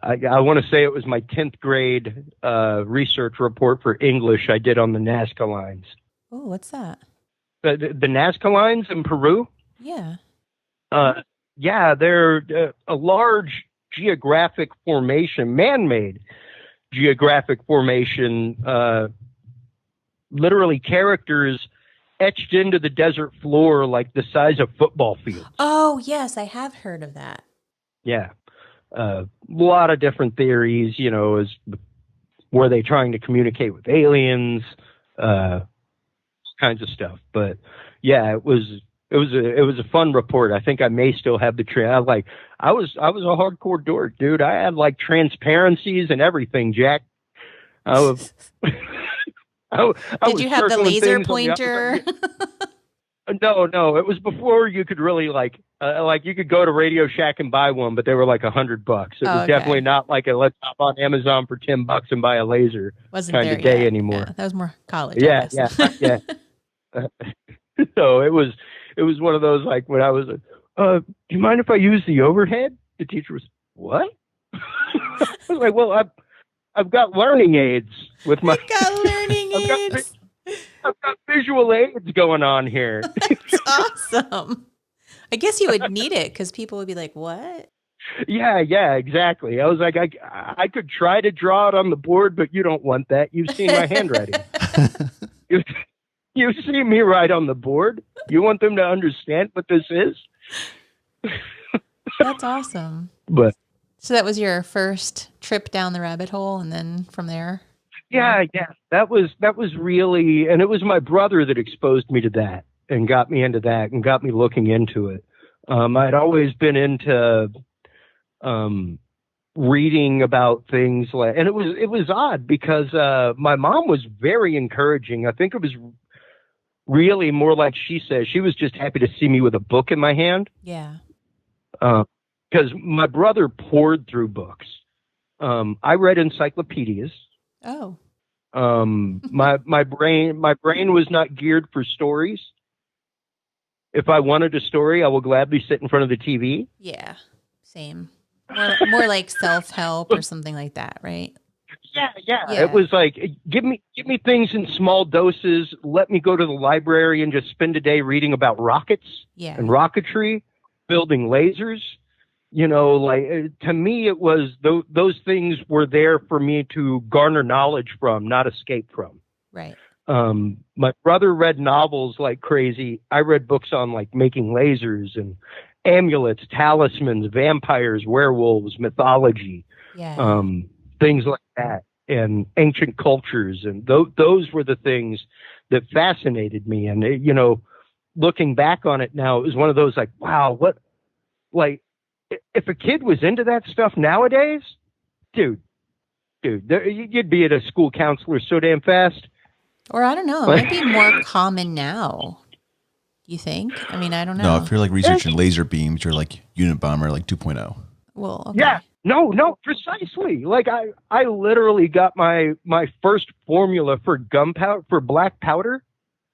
I want to say it was my 10th grade research report for English I did on the Nazca lines. Oh, what's that? The Nazca lines in Peru? Yeah. Yeah, they're a large geographic formation, man-made geographic formation, literally characters etched into the desert floor like the size of football fields. Oh, yes, I have heard of that. Yeah. A lot of different theories, you know, is were they trying to communicate with aliens, kinds of stuff. But yeah, it was a fun report. I think I may still have the I was a hardcore dork, dude. I had like transparencies and everything, Jack. I was Did you have the laser pointer? No. It was before you could really like you could go to Radio Shack and buy one, but they were like $100. It was definitely not like a let's hop on Amazon for $10 and buy a laser kind of day anymore. Yeah, that was more college. Yeah. So it was one of those like when I was do you mind if I use the overhead? The teacher was, what? I was like, well, I've got learning aids with my. I've got learning aids. I've got visual aids going on here. That's awesome. I guess you would need it because people would be like, what? Yeah, exactly. I was like, I could try to draw it on the board, but you don't want that. You've seen my handwriting. You've seen me write on the board. You want them to understand what this is? That's awesome. But so that was your first trip down the rabbit hole, and then from there? Yeah. That was really, and it was my brother that exposed me to that and got me into that and got me looking into it. I'd always been into reading about things like, and it was odd because my mom was very encouraging. I think it was really more like she says. She was just happy to see me with a book in my hand. Yeah. Because my brother poured through books. I read encyclopedias. Oh. My brain was not geared for stories. If I wanted a story, I will gladly sit in front of the TV. Yeah, same. More like self-help or something like that, right? Yeah. It was like, give me things in small doses. Let me go to the library and just spend a day reading about rockets and rocketry, building lasers. You know, like to me, it was those things were there for me to garner knowledge from, not escape from. Right. My brother read novels like crazy. I read books on like making lasers and amulets, talismans, vampires, werewolves, mythology, things like that, and ancient cultures. And those were the things that fascinated me. And, you know, looking back on it now, it was one of those like, wow, what, like, if a kid was into that stuff nowadays, dude, you'd be at a school counselor so damn fast. Or I don't know, it might be more common now. You think? I mean, I don't know. No, if you're like researching laser beams, you're like Unabomber, like 2.0. Well, okay. Yeah. No, precisely. Like I literally got my first formula for gunpowder, for black powder,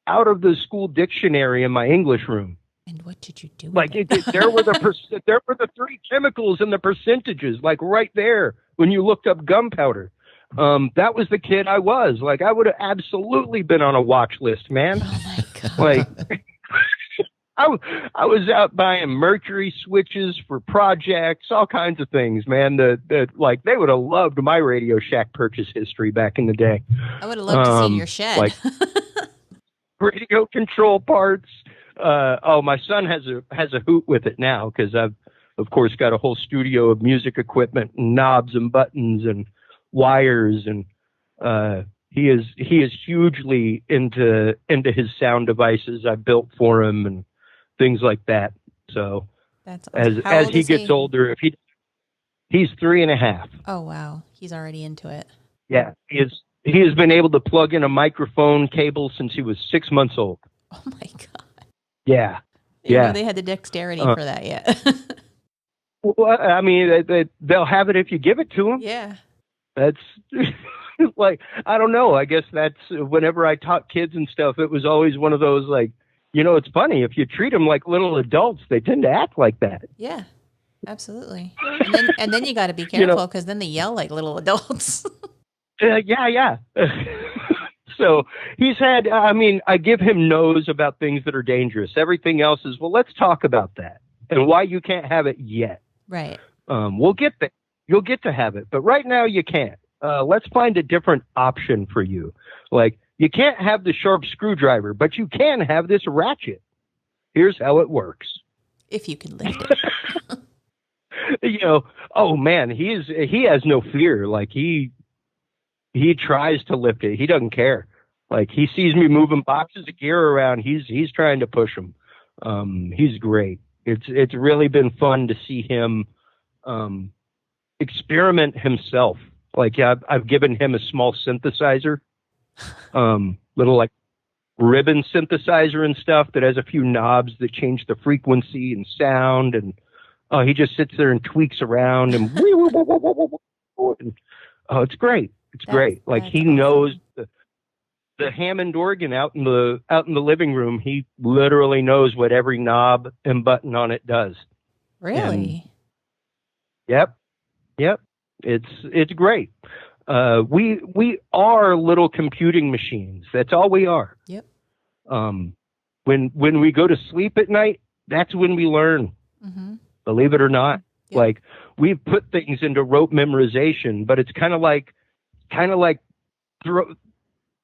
out of the school dictionary in my English room. And what did you do? Like there were the three chemicals and the percentages, like right there when you looked up gunpowder. That was the kid I was. Like I would have absolutely been on a watch list, man. Oh my God. Like I was out buying mercury switches for projects, all kinds of things, man. Like they would have loved my Radio Shack purchase history back in the day. I would have loved to see your shed. Like radio control parts. My son has a hoot with it now because I've of course got a whole studio of music equipment and knobs and buttons and wires, and he is hugely into his sound devices I built for him and things like that. So that's awesome. as he gets older, he's 3.5. Oh wow, he's already into it. Yeah, he has been able to plug in a microphone cable since he was 6 months old. Oh my God. Yeah. You know they had the dexterity for that yet. Well, I mean, they'll have it if you give it to them. Yeah. That's like, I don't know. I guess that's whenever I taught kids and stuff, it was always one of those like, it's funny. If you treat them like little adults, they tend to act like that. Yeah, absolutely. And then you got to be careful because then they yell like little adults. Yeah. So he's had, I give him no's about things that are dangerous. Everything else is, well, let's talk about that and why you can't have it yet. Right. We'll get there. You'll get to have it, but right now you can't. Let's find a different option for you. Like, you can't have the sharp screwdriver, but you can have this ratchet. Here's how it works. If you can lift it. Oh man, he has no fear. Like he tries to lift it. He doesn't care. Like he sees me moving boxes of gear around. He's trying to push them. He's great. It's really been fun to see him experiment himself. Like I've given him a small synthesizer, little like ribbon synthesizer and stuff that has a few knobs that change the frequency and sound, and he just sits there and tweaks around and it's great. It's great. Like he knows the Hammond organ out in the living room. He literally knows what every knob and button on it does. Really? And, yep. It's great. We are little computing machines. That's all we are. Yep. When we go to sleep at night, that's when we learn. Mm-hmm. Believe it or not. Yep. Like we've put things into rote memorization, but it's kind of like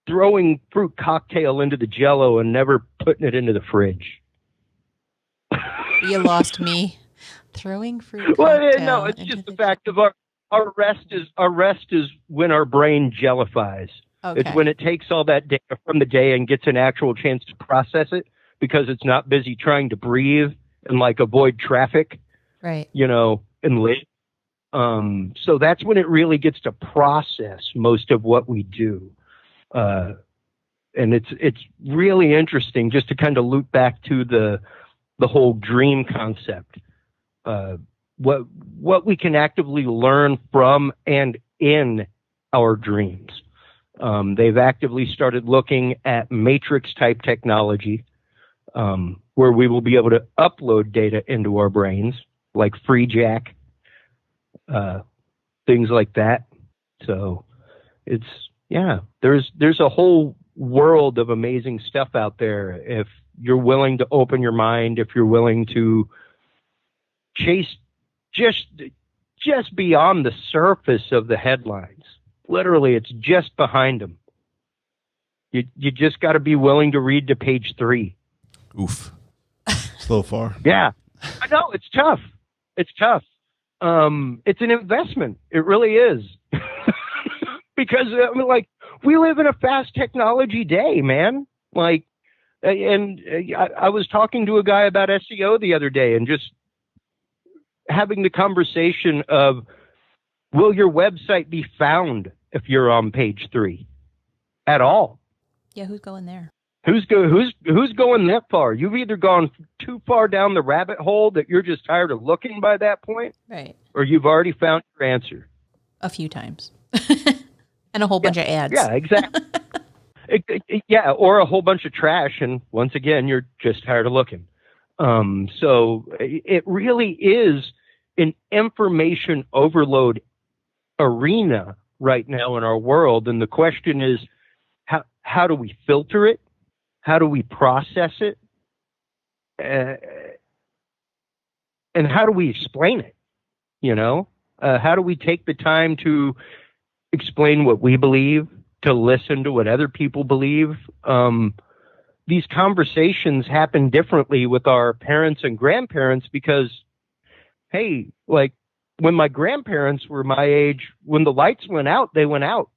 throwing fruit cocktail into the Jell-O and never putting it into the fridge. You lost me. Throwing fruit well, cocktail. No, it's just the fact of our rest is when our brain jellifies. Okay. It's when it takes all that data from the day and gets an actual chance to process it because it's not busy trying to breathe and like avoid traffic, right? And live. So that's when it really gets to process most of what we do. And it's really interesting just to kind of loop back to the whole dream concept. What we can actively learn from and in our dreams. They've actively started looking at matrix type technology, where we will be able to upload data into our brains, like FreeJack, things like that. So there's a whole world of amazing stuff out there. If you're willing to open your mind, if you're willing to chase just beyond the surface of the headlines. Literally, it's just behind them. You just got to be willing to read to page 3. Oof. So far. Yeah. I know, it's tough. It's tough. It's an investment. It really is. Because, we live in a fast technology day, man. Like, and I was talking to a guy about SEO the other day and just having the conversation of, will your website be found if you're on page 3 at all? Yeah, who's going there? Who's going that far? You've either gone too far down the rabbit hole that you're just tired of looking by that point. Right. or you've already found your answer. A few times. And a whole bunch of ads. Yeah, exactly. Yeah, or a whole bunch of trash, and once again, you're just tired of looking. So it really is an information overload arena right now in our world, and the question is, how do we filter it? How do we process it? And how do we explain it? You know, how do we take the time to explain what we believe, to listen to what other people believe? These conversations happen differently with our parents and grandparents because, hey, like when my grandparents were my age, when the lights went out, they went out.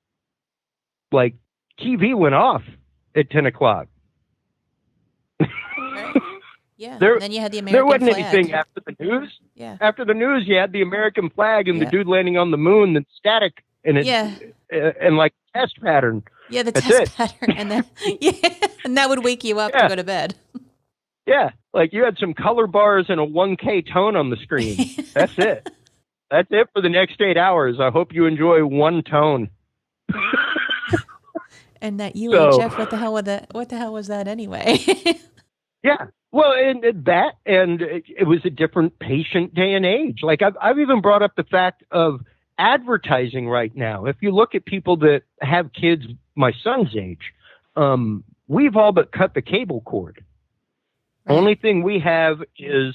Like TV went off at 10 o'clock. Right. Yeah. Then you had the American There wasn't flag. anything after the news. Yeah. After the news, you had the American flag and the dude landing on the moon and static and and like test pattern. Yeah, the That's test pattern, and then and that would wake you up to go to bed. Yeah, like you had some color bars and a 1K tone on the screen. That's it. That's it for the next 8 hours. I hope you enjoy one tone. And that UHF, what the hell was that anyway? Yeah. Well, and it was a different patient day and age. Like I've even brought up the fact of advertising right now. If you look at people that have kids my son's age, we've all but cut the cable cord. Right. Only thing we have is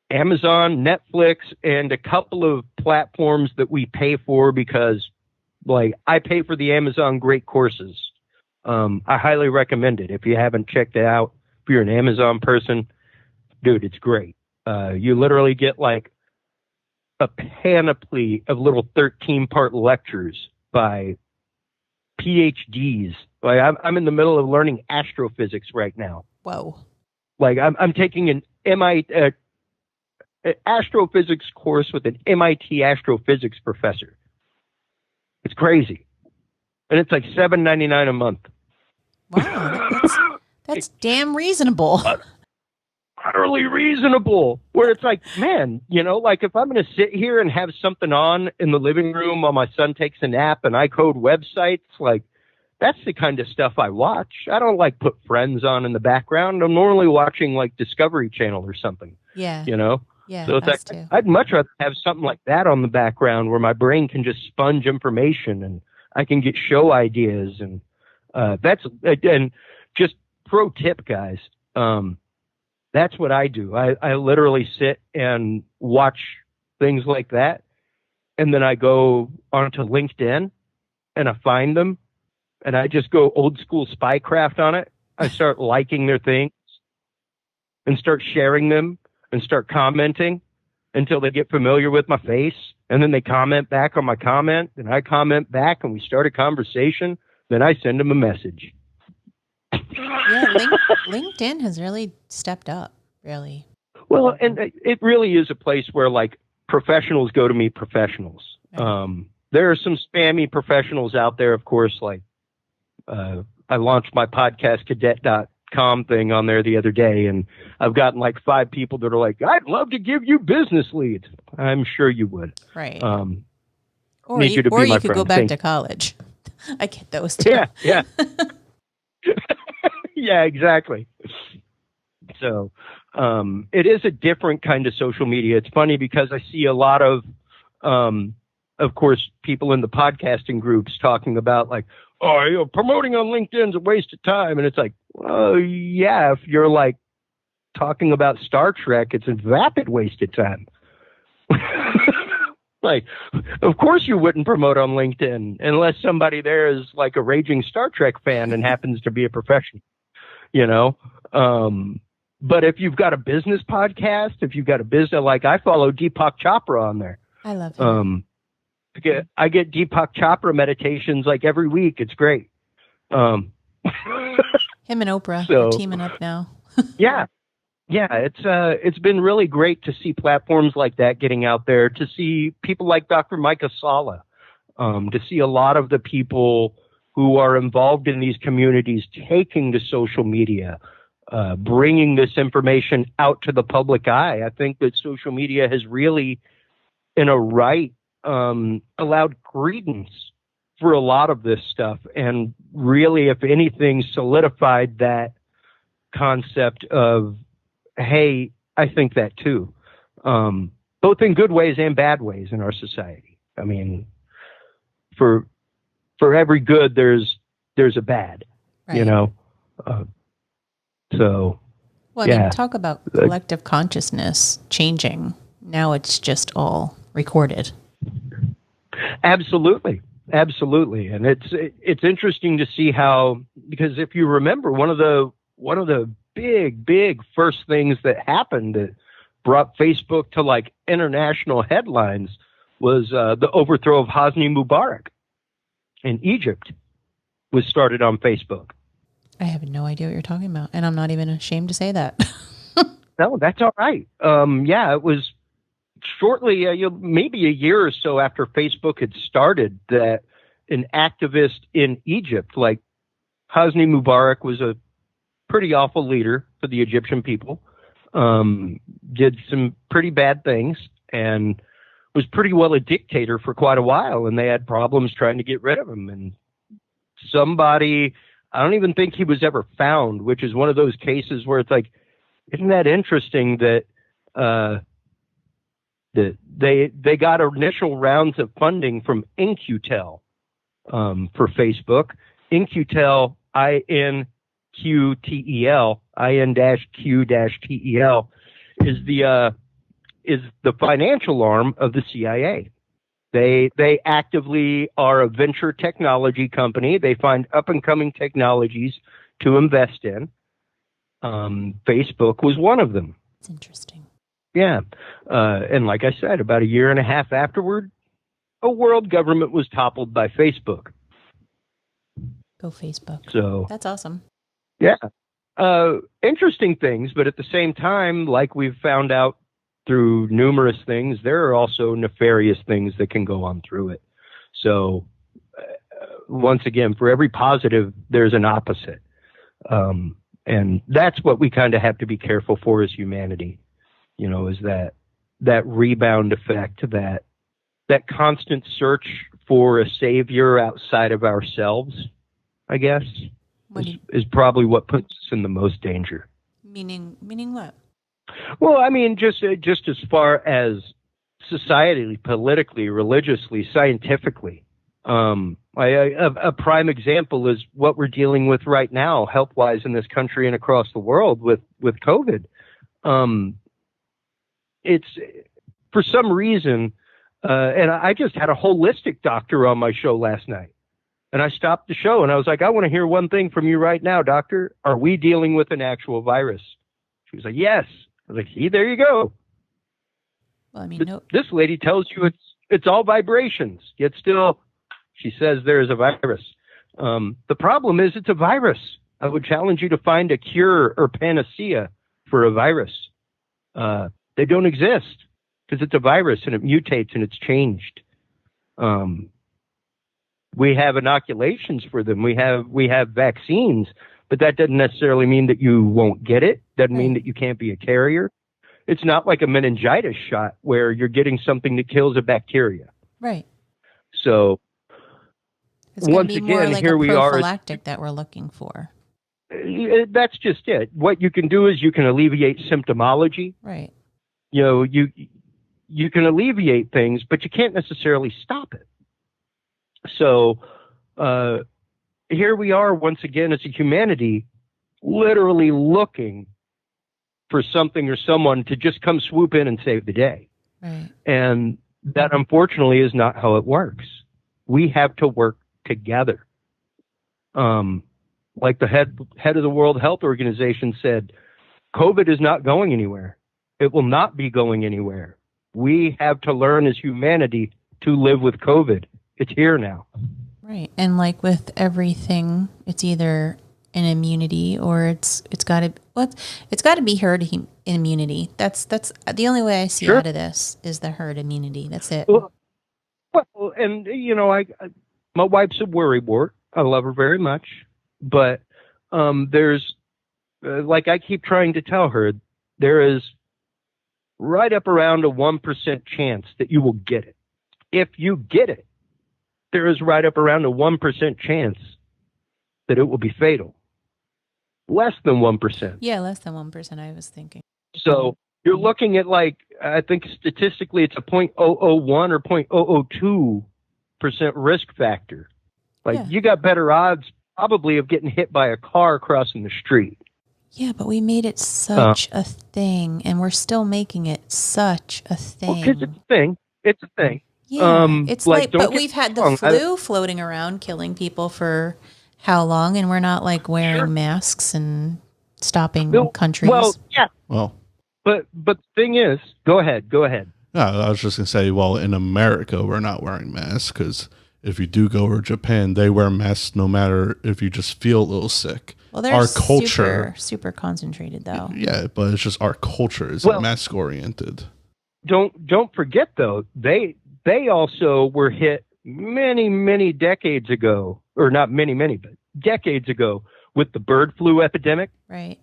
Amazon, Netflix, and a couple of platforms that we pay for because, like, I pay for the Amazon Great Courses. I highly recommend it. If you haven't checked it out, if you're an Amazon person, dude, it's great. You literally get like a panoply of little 13-part lectures by PhDs. Like I'm in the middle of learning astrophysics right now. Whoa! Like I'm taking an astrophysics course with an MIT astrophysics professor. It's crazy, and it's like $7.99 a month. Wow, that's damn reasonable. Utterly reasonable. Where it's like, man, you know, like if I'm going to sit here and have something on in the living room while my son takes a nap and I code websites, like that's the kind of stuff I watch. I don't like put Friends on in the background. I'm normally watching like Discovery Channel or something. Yeah. You know? Yeah. So it's like, too. I'd much rather have something like that on the background where my brain can just sponge information and I can get show ideas. And and just pro tip, guys. That's what I do. I literally sit and watch things like that. And then I go onto LinkedIn and I find them and I just go old school spycraft on it. I start liking their things and start sharing them and start commenting until they get familiar with my face. And then they comment back on my comment and I comment back and we start a conversation. Then I send them a message. Yeah, LinkedIn has really stepped up, really. Well, and it really is a place where, like, professionals go to meet professionals. Right. There are some spammy professionals out there, of course, like I launched my podcast cadet.com thing on there the other day, and I've gotten like 5 people that are like, I'd love to give you business leads. I'm sure you would. Right. Or you could go back to college. I get those too. Yeah. Yeah, exactly. So it is a different kind of social media. It's funny because I see a lot of course, people in the podcasting groups talking about like, oh, you know, promoting on LinkedIn's a waste of time. And it's like, well, yeah, if you're like talking about Star Trek, it's a vapid waste of time. Like, of course you wouldn't promote on LinkedIn unless somebody there is like a raging Star Trek fan and happens to be a professional, you know? But if you've got a business podcast, if you've got a business, like I follow Deepak Chopra on there. I love him. I get Deepak Chopra meditations like every week. It's great. Him and Oprah are teaming up now. Yeah. Yeah, it's been really great to see platforms like that getting out there, to see people like Dr. Micah Sala, to see a lot of the people who are involved in these communities taking to social media, bringing this information out to the public eye. I think that social media has really in a right, allowed credence for a lot of this stuff, and really, if anything, solidified that concept of, hey, I think that too, both in good ways and bad ways in our society. I mean, for every good, there's a bad, Right. you know. So, Well, I yeah. mean, talk about collective consciousness changing. Now it's just all recorded. Absolutely, and it's interesting to see how, because if you remember, one of the big first things that happened that brought Facebook to like international headlines was the overthrow of Hosni Mubarak in Egypt was started on Facebook. I have no idea what you're talking about, and I'm not even ashamed to say that. No, that's all right. Yeah, it was shortly, maybe a year or so after Facebook had started, that an activist in Egypt, like Hosni Mubarak, was a pretty awful leader for the Egyptian people, did some pretty bad things, and was pretty well a dictator for quite a while, and they had problems trying to get rid of him. And somebody, I don't even think he was ever found, which is one of those cases where it's like, isn't that interesting that they got initial rounds of funding from InQtel for Facebook. InQtel, INQTEL, IN-Q-TEL, is the financial arm of the CIA. They actively are a venture technology company. They find up and coming technologies to invest in. Facebook was one of them. It's interesting. Yeah. And like I said, about a year and a half afterward, a world government was toppled by Facebook. Go Facebook. So that's awesome. Yeah. Interesting things, but at the same time, like we've found out through numerous things, there are also nefarious things that can go on through it. So once again, for every positive, there's an opposite. And that's what we kind of have to be careful for as humanity, you know, is that rebound effect, that constant search for a savior outside of ourselves, I guess, is probably what puts us in the most danger. Meaning what? Well, I mean, just as far as societally, politically, religiously, scientifically. A prime example is what we're dealing with right now, health-wise, in this country and across the world with COVID. It's, for some reason, and I just had a holistic doctor on my show last night. And I stopped the show and I was like, I want to hear one thing from you right now, doctor. Are we dealing with an actual virus? She was like, yes. I was like, see, there you go. Well, I mean, this lady tells you it's all vibrations, yet still she says there is a virus. The problem is it's a virus. I would challenge you to find a cure or panacea for a virus. They don't exist because it's a virus and it mutates and it's changed. We have inoculations for them. We have vaccines, but that doesn't necessarily mean that you won't get it. Doesn't mean that you can't be a carrier. It's not like a meningitis shot where you're getting something that kills a bacteria. Right. So it's once be again, like here we are. Prophylactic that we're looking for. That's just it. What you can do is you can alleviate symptomology. Right. You know, you can alleviate things, but you can't necessarily stop it. So here we are once again as a humanity, literally looking for something or someone to just come swoop in and save the day. Right. And that, unfortunately, is not how it works. We have to work together. Like the head of the World Health Organization said, COVID is not going anywhere. It will not be going anywhere. We have to learn as humanity to live with COVID. It's here now. Right. And like with everything, it's either an immunity or it's got to be herd immunity. That's the only way I see out of this is the herd immunity. That's it. Well, and you know, my wife's a worrywart. I love her very much, but there's like I keep trying to tell her, there is right up around a 1% chance that you will get it. If you get it, there is right up around a 1% chance that it will be fatal. Less than 1%. Yeah, less than 1%, I was thinking. So you're looking at, like, I think statistically it's a 0.001 or 0.002% risk factor. Like, Yeah. you got better odds probably of getting hit by a car crossing the street. Yeah, but we made it such a thing, and we're still making it such a thing. Because it's a thing. It's a thing. Yeah, it's like don't but get we've had me the wrong, flu floating around, killing people for how long, and we're not like wearing masks and stopping countries. Well, yeah. Well, But the thing is, go ahead. no, I was just gonna say, well, in America, we're not wearing masks because if you do go over Japan, they wear masks no matter if you just feel a little sick. Well, they're our culture, super concentrated though. yeah, but it's just our culture is mask oriented. Don't forget though, they also were hit many decades ago, or not many, but decades ago with the bird flu epidemic. Right.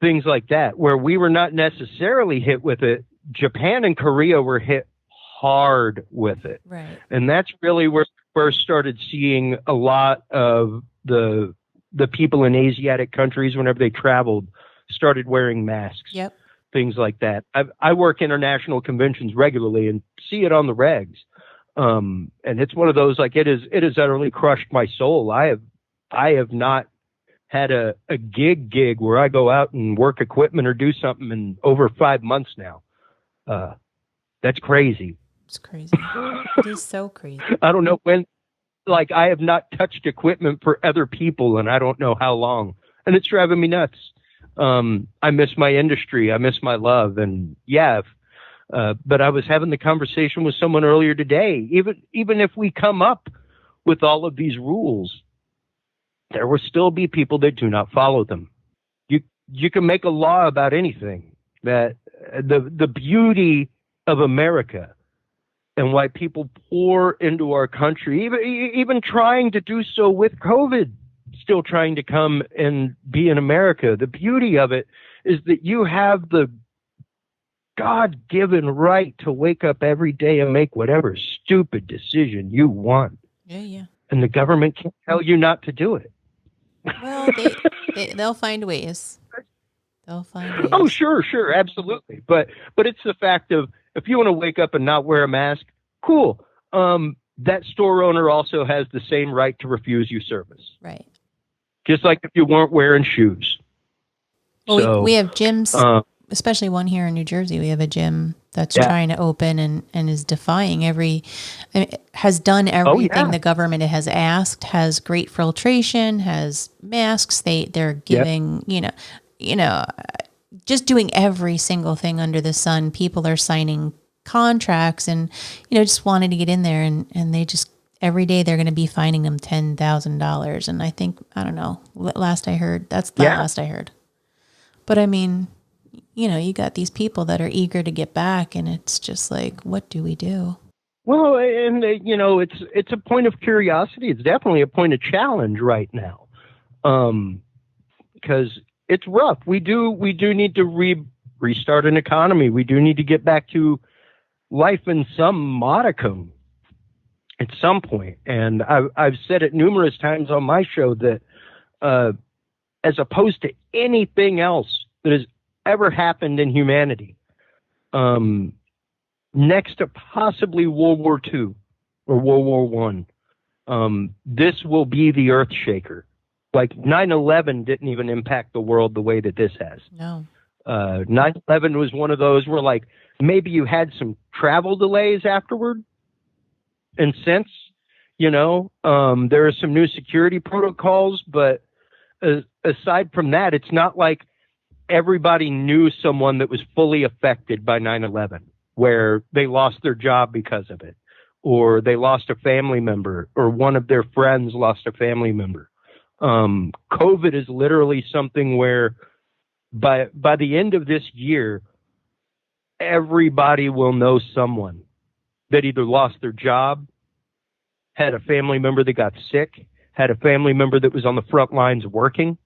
Things like that, where we were not necessarily hit with it. Japan and Korea were hit hard with it. Right. And that's really where we first started seeing a lot of the people in Asiatic countries, whenever they traveled, started wearing masks. Yep. Things like that. I work international conventions regularly and see it on the regs. And it's one of those, like, it has utterly crushed my soul. I have not had a gig where I go out and work equipment or do something in over 5 months now. That's crazy. It's crazy. It is so crazy. I don't know when, like, I have not touched equipment for other people and I don't know how long, and it's driving me nuts. I miss my industry. I miss my love. And yeah, but I was having the conversation with someone earlier today. Even if we come up with all of these rules, there will still be people that do not follow them. You can make a law about anything. That the beauty of America and why people pour into our country, even trying to do so with COVID, still trying to come and be in America. The beauty of it is that you have the God-given right to wake up every day and make whatever stupid decision you want. Yeah. And the government can't tell you not to do it. Well, they'll find ways. They'll find ways. Oh, sure, absolutely. But it's the fact of, if you want to wake up and not wear a mask, cool. That store owner also has the same right to refuse you service. Right. Just like if you weren't wearing shoes. Well, so, we have gyms, especially one here in New Jersey. We have a gym that's trying to open and is defying has done everything the government has asked, has great filtration, has masks. They're giving, just doing every single thing under the sun. People are signing contracts and, just wanting to get in there and they just, every day they're going to be fining them $10,000. And I think, I don't know, last I heard, last I heard. But I mean, you got these people that are eager to get back and it's just like, what do we do? Well, and it's a point of curiosity. It's definitely a point of challenge right now. Because it's rough. We do need to restart an economy. We do need to get back to life in some modicum at some point. And I've said it numerous times on my show that as opposed to anything else that has ever happened in humanity, next to possibly World War II or World War I, this will be the earth shaker. Like 9/11 didn't even impact the world the way that this has. No. 9/11 was one of those where, like, maybe you had some travel delays afterward. And since, there are some new security protocols, but aside from that, it's not like everybody knew someone that was fully affected by 9/11, where they lost their job because of it, or they lost a family member, or one of their friends lost a family member. COVID is literally something where by the end of this year, everybody will know someone that either lost their job, had a family member that got sick, had a family member that was on the front lines working,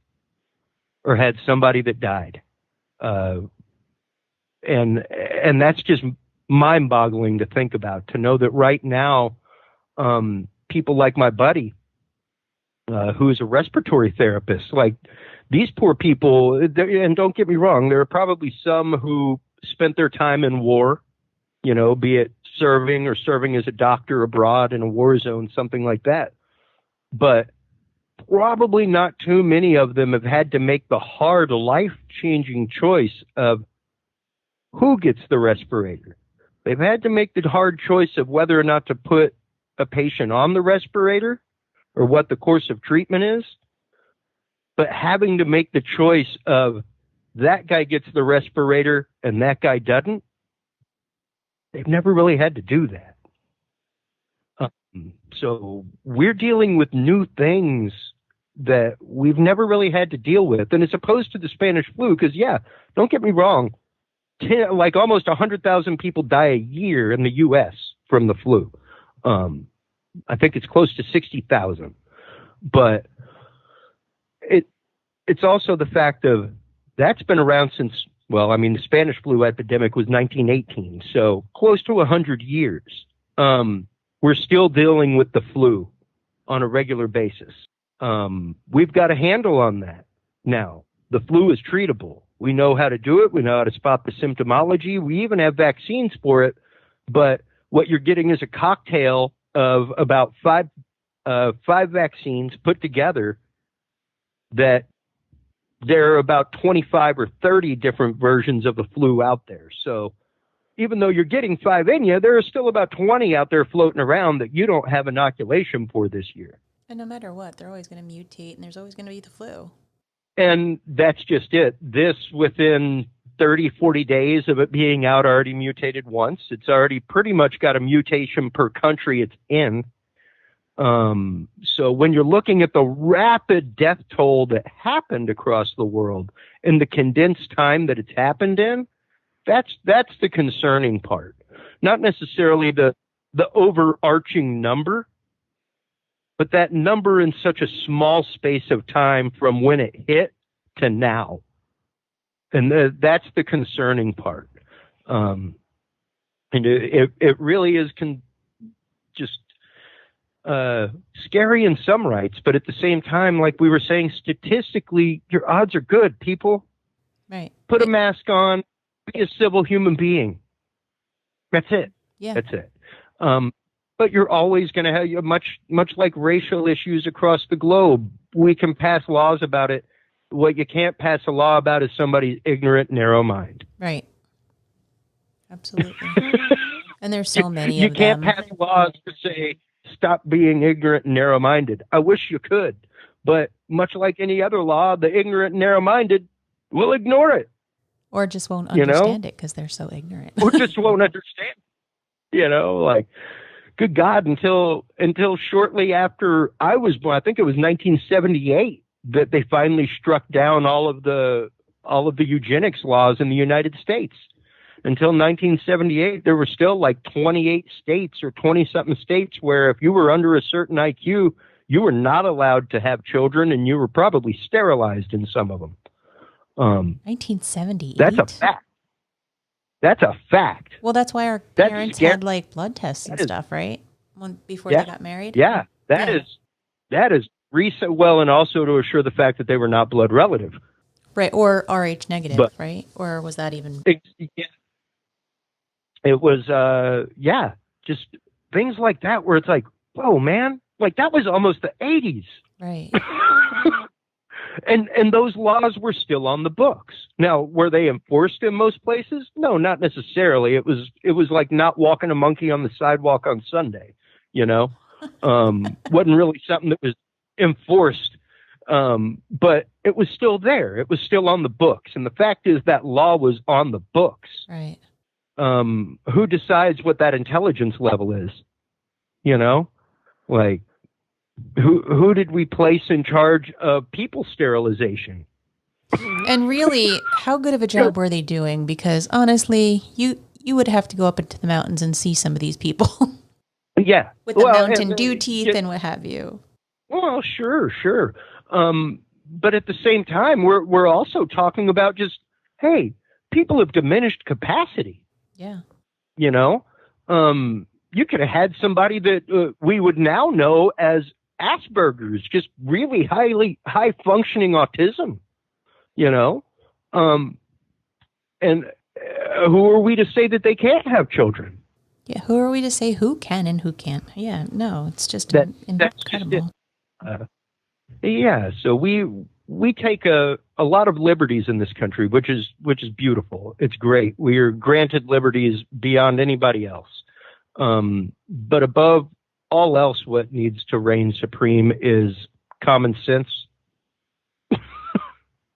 or had somebody that died. And that's just mind-boggling to think about, to know that right now, people like my buddy, who is a respiratory therapist, like these poor people, and don't get me wrong, there are probably some who spent their time in war, be it serving as a doctor abroad in a war zone, something like that. But probably not too many of them have had to make the hard, life-changing choice of who gets the respirator. They've had to make the hard choice of whether or not to put a patient on the respirator or what the course of treatment is. But having to make the choice of that guy gets the respirator and that guy doesn't, they've never really had to do that. So we're dealing with new things that we've never really had to deal with. And as opposed to the Spanish flu, because, don't get me wrong, like almost 100,000 people die a year in the U.S. from the flu. I think it's close to 60,000. But it's also the fact of that's been around since, the Spanish flu epidemic was 1918, so close to 100 years. We're still dealing with the flu on a regular basis. We've got a handle on that now. The flu is treatable. We know how to do it. We know how to spot the symptomology. We even have vaccines for it. But what you're getting is a cocktail of about five vaccines put together that there are about 25 or 30 different versions of the flu out there. So even though you're getting 5 in you, there are still about 20 out there floating around that you don't have inoculation for this year. And no matter what, they're always going to mutate, and there's always going to be the flu. And that's just it. This, within 30, 40 days of it being out, already mutated once. It's already pretty much got a mutation per country it's in. So when you're looking at the rapid death toll that happened across the world in the condensed time that it's happened in, that's the concerning part. Not necessarily the overarching number, but that number in such a small space of time from when it hit to now. And that's the concerning part. And it really is just scary in some rights, but at the same time, like we were saying, statistically, your odds are good, people. Right. Put a mask on, be a civil human being. That's it. Yeah. That's it. But you're always going to have, much like racial issues across the globe, we can pass laws about it. What you can't pass a law about is somebody's ignorant, narrow mind. Right. Absolutely. And there's so many you of them. You can't pass laws to say, stop being ignorant and narrow-minded. I wish you could. But much like any other law, the ignorant and narrow-minded will ignore it. Or just won't understand it because they're so ignorant. Or just won't understand. Like, good God, until shortly after I was born, I think it was 1978, that they finally struck down all of the eugenics laws in the United States. Until 1978, there were still like 28 states or 20-something states where if you were under a certain IQ, you were not allowed to have children, and you were probably sterilized in some of them. 1978? That's a fact. That's a fact. Well, that's why our parents had like blood tests and stuff, right? Before they got married? Yeah, that is recent. Well, and also to assure the fact that they were not blood relative. Right, or Rh negative, right? Or was that even... It was, just things like that where it's like, whoa, man, like that was almost the 80s. Right. And those laws were still on the books. Now, were they enforced in most places? No, not necessarily. It was like not walking a monkey on the sidewalk on Sunday, wasn't really something that was enforced. But it was still there. It was still on the books. And the fact is that law was on the books. Right. Who decides what that intelligence level is? Like who did we place in charge of people sterilization? And really, how good of a job were they doing? Because honestly, you would have to go up into the mountains and see some of these people. Yeah. With the Mountain Dew teeth and what have you. Well, sure. But at the same time, we're also talking about just, hey, people of diminished capacity. Yeah. You know, you could have had somebody that we would now know as Asperger's, just really high functioning autism, you know, and who are we to say that they can't have children? Yeah. Who are we to say who can and who can't? Yeah. No, it's just That's incredible. Just it. Yeah. So we take a lot of liberties in this country, which is beautiful. It's great. We are granted liberties beyond anybody else. But above all else, what needs to reign supreme is common sense,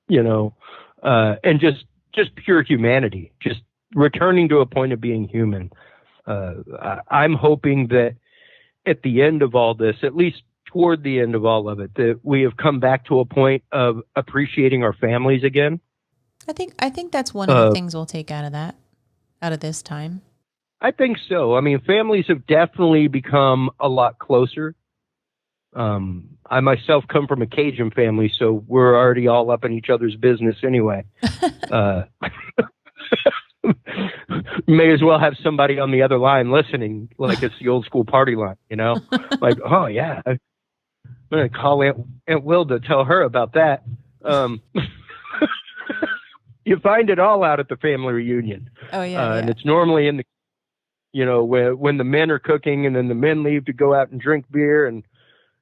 you know, and just pure humanity, just returning to a point of being human. I'm hoping that at the end of all this, at least toward the end of all of it, that we have come back to a point of appreciating our families again. I think that's one of the things we'll take out of this time. I think so. I mean, families have definitely become a lot closer. I myself come from a Cajun family, so we're already all up in each other's business anyway. May as well have somebody on the other line listening, like it's the old school party line, you know? Like, oh yeah, I'm going to call Aunt Wilda, tell her about that. You find it all out at the family reunion. Oh yeah, and it's normally in the, you know, when the men are cooking and then the men leave to go out and drink beer and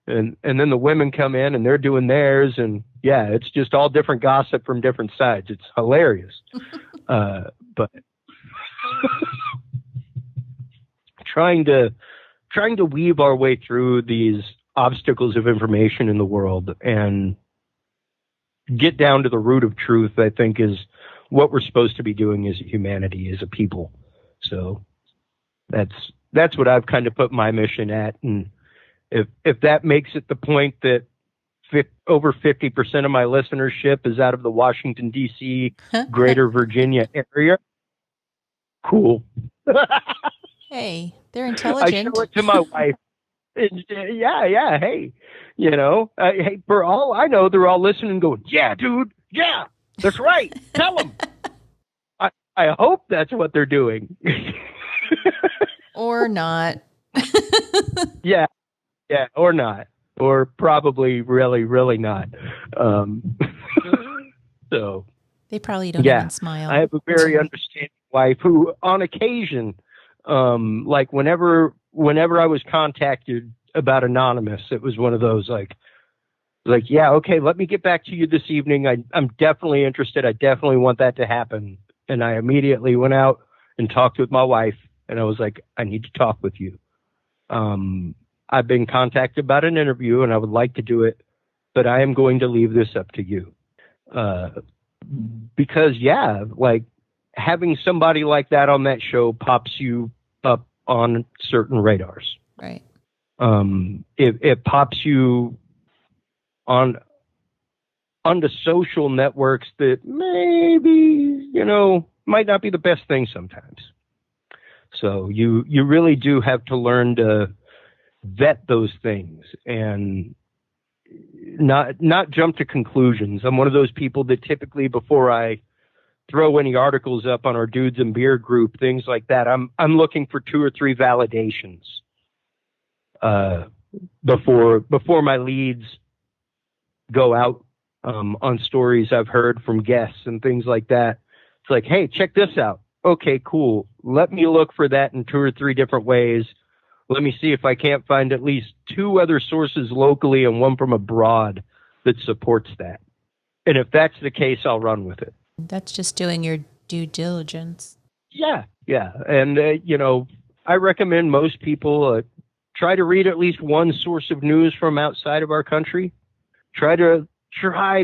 then the women come in and they're doing theirs. And yeah, it's just all different gossip from different sides. It's hilarious. But trying to weave our way through these obstacles of information in the world and get down to the root of truth, I think, is what we're supposed to be doing as a humanity, as a people. So that's what I've kind of put my mission at. And if that makes it the point that over 50% of my listenership is out of the Washington, D.C., greater Virginia area, cool. Hey, they're intelligent. I show it to my wife. Yeah. Hey, you know, hey, for all I know, they're all listening and going, yeah, dude. Yeah, that's right. Tell them. I hope that's what they're doing. Or not. Yeah, or not. Or probably really, really not. So they probably don't even smile. I have a very understanding wife who, on occasion, like whenever I was contacted about Anonymous, it was one of those like, yeah, okay, let me get back to you this evening. I'm definitely interested. I definitely want that to happen. And I immediately went out and talked with my wife, and I was like, I need to talk with you. I've been contacted about an interview, and I would like to do it, but I am going to leave this up to you. Because, yeah, like having somebody like that on that show pops you up on certain radars. Right. It pops you onto social networks that maybe, you know, might not be the best thing sometimes. So you really do have to learn to vet those things and not jump to conclusions. I'm one of those people that typically, before I throw any articles up on our Dudes and Beer group, things like that, I'm looking for 2 or 3 validations before my leads go out on stories I've heard from guests and things like that. It's like, hey, check this out. Okay, cool. Let me look for that in 2 or 3 different ways. Let me see if I can't find at least 2 other sources locally and one from abroad that supports that. And if that's the case, I'll run with it. That's just doing your due diligence. Yeah. And, you know, I recommend most people try to read at least one source of news from outside of our country. Try to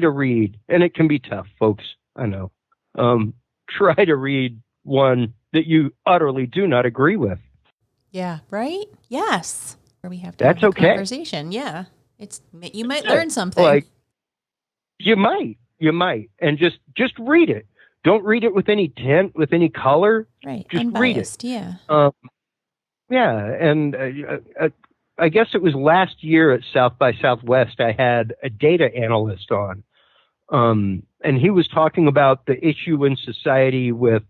read, and it can be tough, folks. I know. Try to read one that you utterly do not agree with. Yeah, right? Yes. Or we have to That's have a okay. Conversation. Yeah. You might learn something. Like, you might, and just read it. Don't read it with any tint, with any color. Right. Just Unbiased, read it. Yeah. Yeah, and I guess it was last year at South by Southwest, I had a data analyst on And he was talking about the issue in society with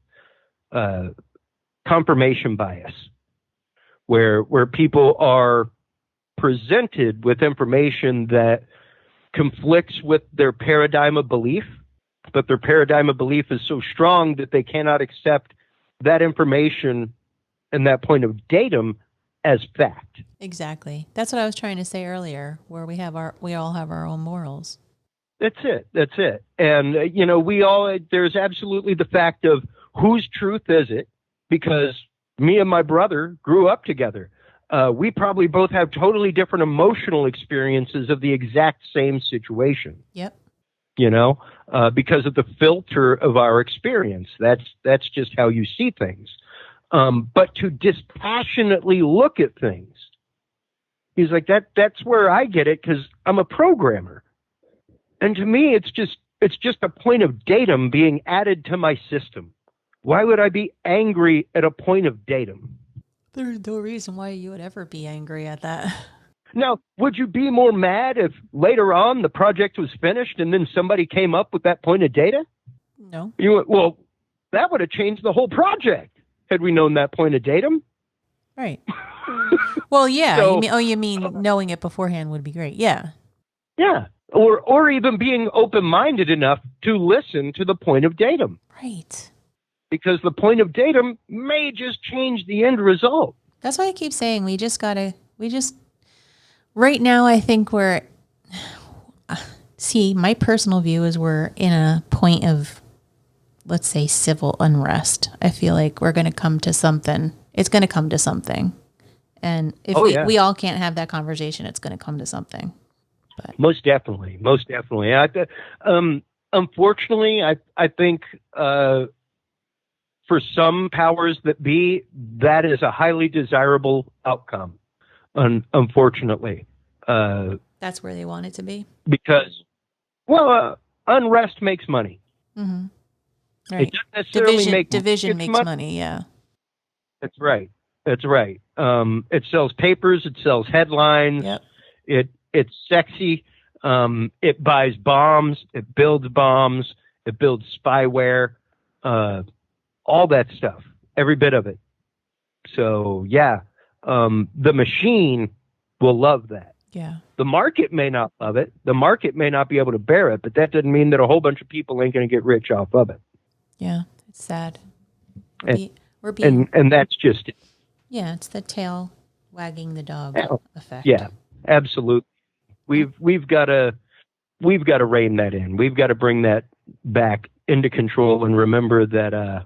confirmation bias, where people are presented with information that conflicts with their paradigm of belief, but their paradigm of belief is so strong that they cannot accept that information and that point of datum as fact. Exactly. That's what I was trying to say earlier, where we all have our own morals. That's it. And, there's absolutely the fact of whose truth is it? Because me and my brother grew up together. We probably both have totally different emotional experiences of the exact same situation. Yep. Because of the filter of our experience. That's just how you see things. But to dispassionately look at things, he's like, that's where I get it, because I'm a programmer. And to me, it's just a point of datum being added to my system. Why would I be angry at a point of datum? There's no reason why you would ever be angry at that. Now, would you be more mad if later on the project was finished and then somebody came up with that point of data? No. You went, well, that would have changed the whole project had we known that point of datum. Right. Well, yeah. So, you mean knowing it beforehand would be great. Yeah. Yeah. Or even being open-minded enough to listen to the point of datum. Right. Because the point of datum may just change the end result. That's why I keep saying right now I think my personal view is we're in a point of, let's say, civil unrest. I feel like we're going to come to something. It's going to come to something. And if we all can't have that conversation, it's going to come to something. But. Most definitely. Unfortunately, I think for some powers that be, that is a highly desirable outcome. Unfortunately, that's where they want it to be. Because, unrest makes money. Mm-hmm. Right. It doesn't necessarily division makes money. Yeah. That's right. It sells papers. It sells headlines. Yep. It's sexy. It buys bombs. It builds bombs. It builds spyware. All that stuff. Every bit of it. So, yeah. The machine will love that. Yeah. The market may not love it. The market may not be able to bear it, but that doesn't mean that a whole bunch of people ain't going to get rich off of it. Yeah. It's sad. And that's just it. Yeah. It's the tail wagging the dog effect. Yeah, absolutely. We've got to rein that in. We've got to bring that back into control and remember that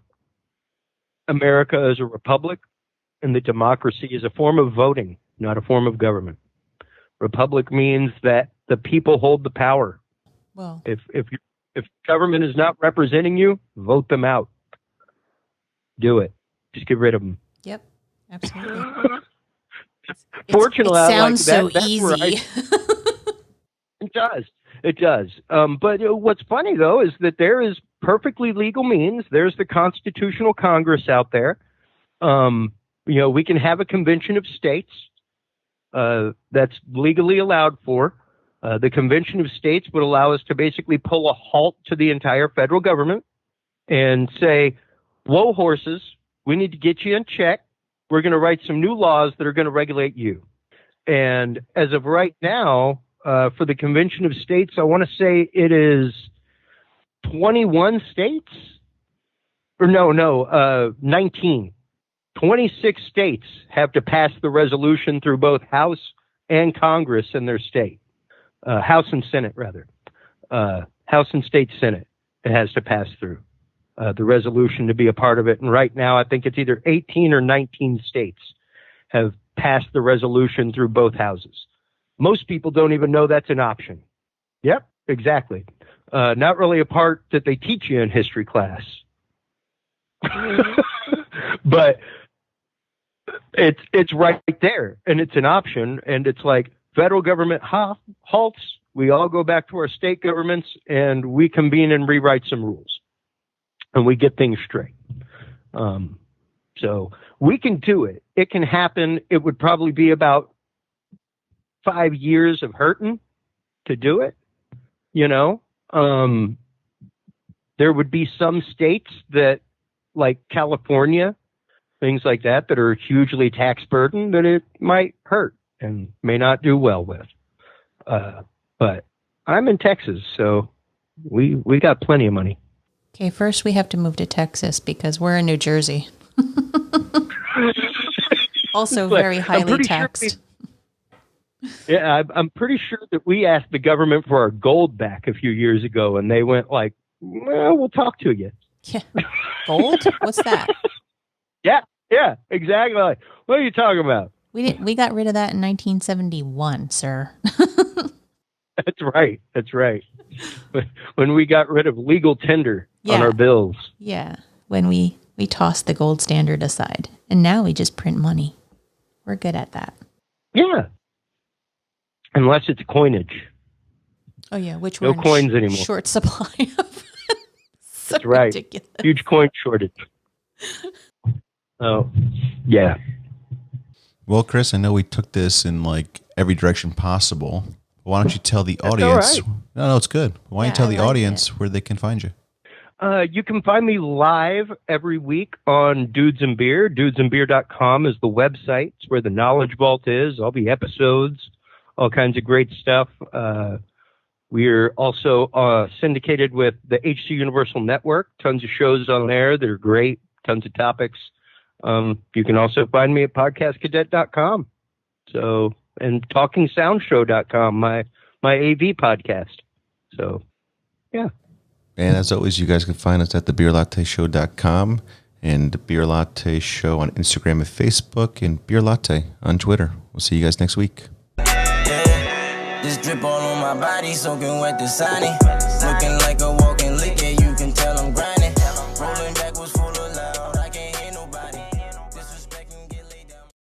America is a republic and that democracy is a form of voting, not a form of government. Republic means that the people hold the power. Well, if government is not representing you, vote them out. Do it. Just get rid of them. Yep, absolutely. Fortunately, it sounds so easy. It does. But what's funny, though, is that there is perfectly legal means. There's the Constitutional Congress out there. We can have a convention of states that's legally allowed for. The convention of states would allow us to basically pull a halt to the entire federal government and say, whoa, horses, we need to get you in check. We're going to write some new laws that are going to regulate you. And as of right now, for the Convention of States, I want to say it is 21 states. Or 19. 26 states have to pass the resolution through both House and Congress in their state. House and Senate, rather. House and State Senate, it has to pass through the resolution to be a part of it. And right now, I think it's either 18 or 19 states have passed the resolution through both houses. Most people don't even know that's an option. Yep, exactly. Not really a part that they teach you in history class. But it's right there, and it's an option, and it's like federal government halts. We all go back to our state governments, and we convene and rewrite some rules, and we get things straight. So we can do it. It can happen. It would probably be about 5 years of hurting to do it, There would be some states that, like California, things like that are hugely tax burdened that it might hurt and may not do well with. But I'm in Texas, so we got plenty of money. Okay, first we have to move to Texas because we're in New Jersey. Also very highly taxed. I'm pretty sure that we asked the government for our gold back a few years ago, and they went like, well, we'll talk to you. Yeah. Gold? What's that? Yeah, exactly. What are you talking about? We got rid of that in 1971, sir. That's right. When we got rid of legal tender on our bills. Yeah, when we tossed the gold standard aside. And now we just print money. We're good at that. Yeah. Unless it's coinage. Oh, yeah, which no we're coins anymore. Short supply of. So that's right. Ridiculous. Huge coin shortage. Oh, yeah. Well, Chris, I know we took this in like every direction possible. Why don't you tell the audience? All right. No, it's good. Why don't you tell the audience it. where they can find you? You can find me live every week on Dudes and Beer. Dudesandbeer.com is the website. It's where the Knowledge Vault is, all the episodes, all kinds of great stuff. We're also syndicated with the HC Universal Network. Tons of shows on there. They're great. Tons of topics. You can also find me at podcastcadet.com. So, and talkingsoundshow.com, my AV podcast. So, yeah. And as always, you guys can find us at thebeerlatteshow.com and the Beer Latte Show on Instagram and Facebook and Beer Latte on Twitter. We'll see you guys next week. This drip all on my body, soaking wet the sunny. Looking like a walking lick, yeah, you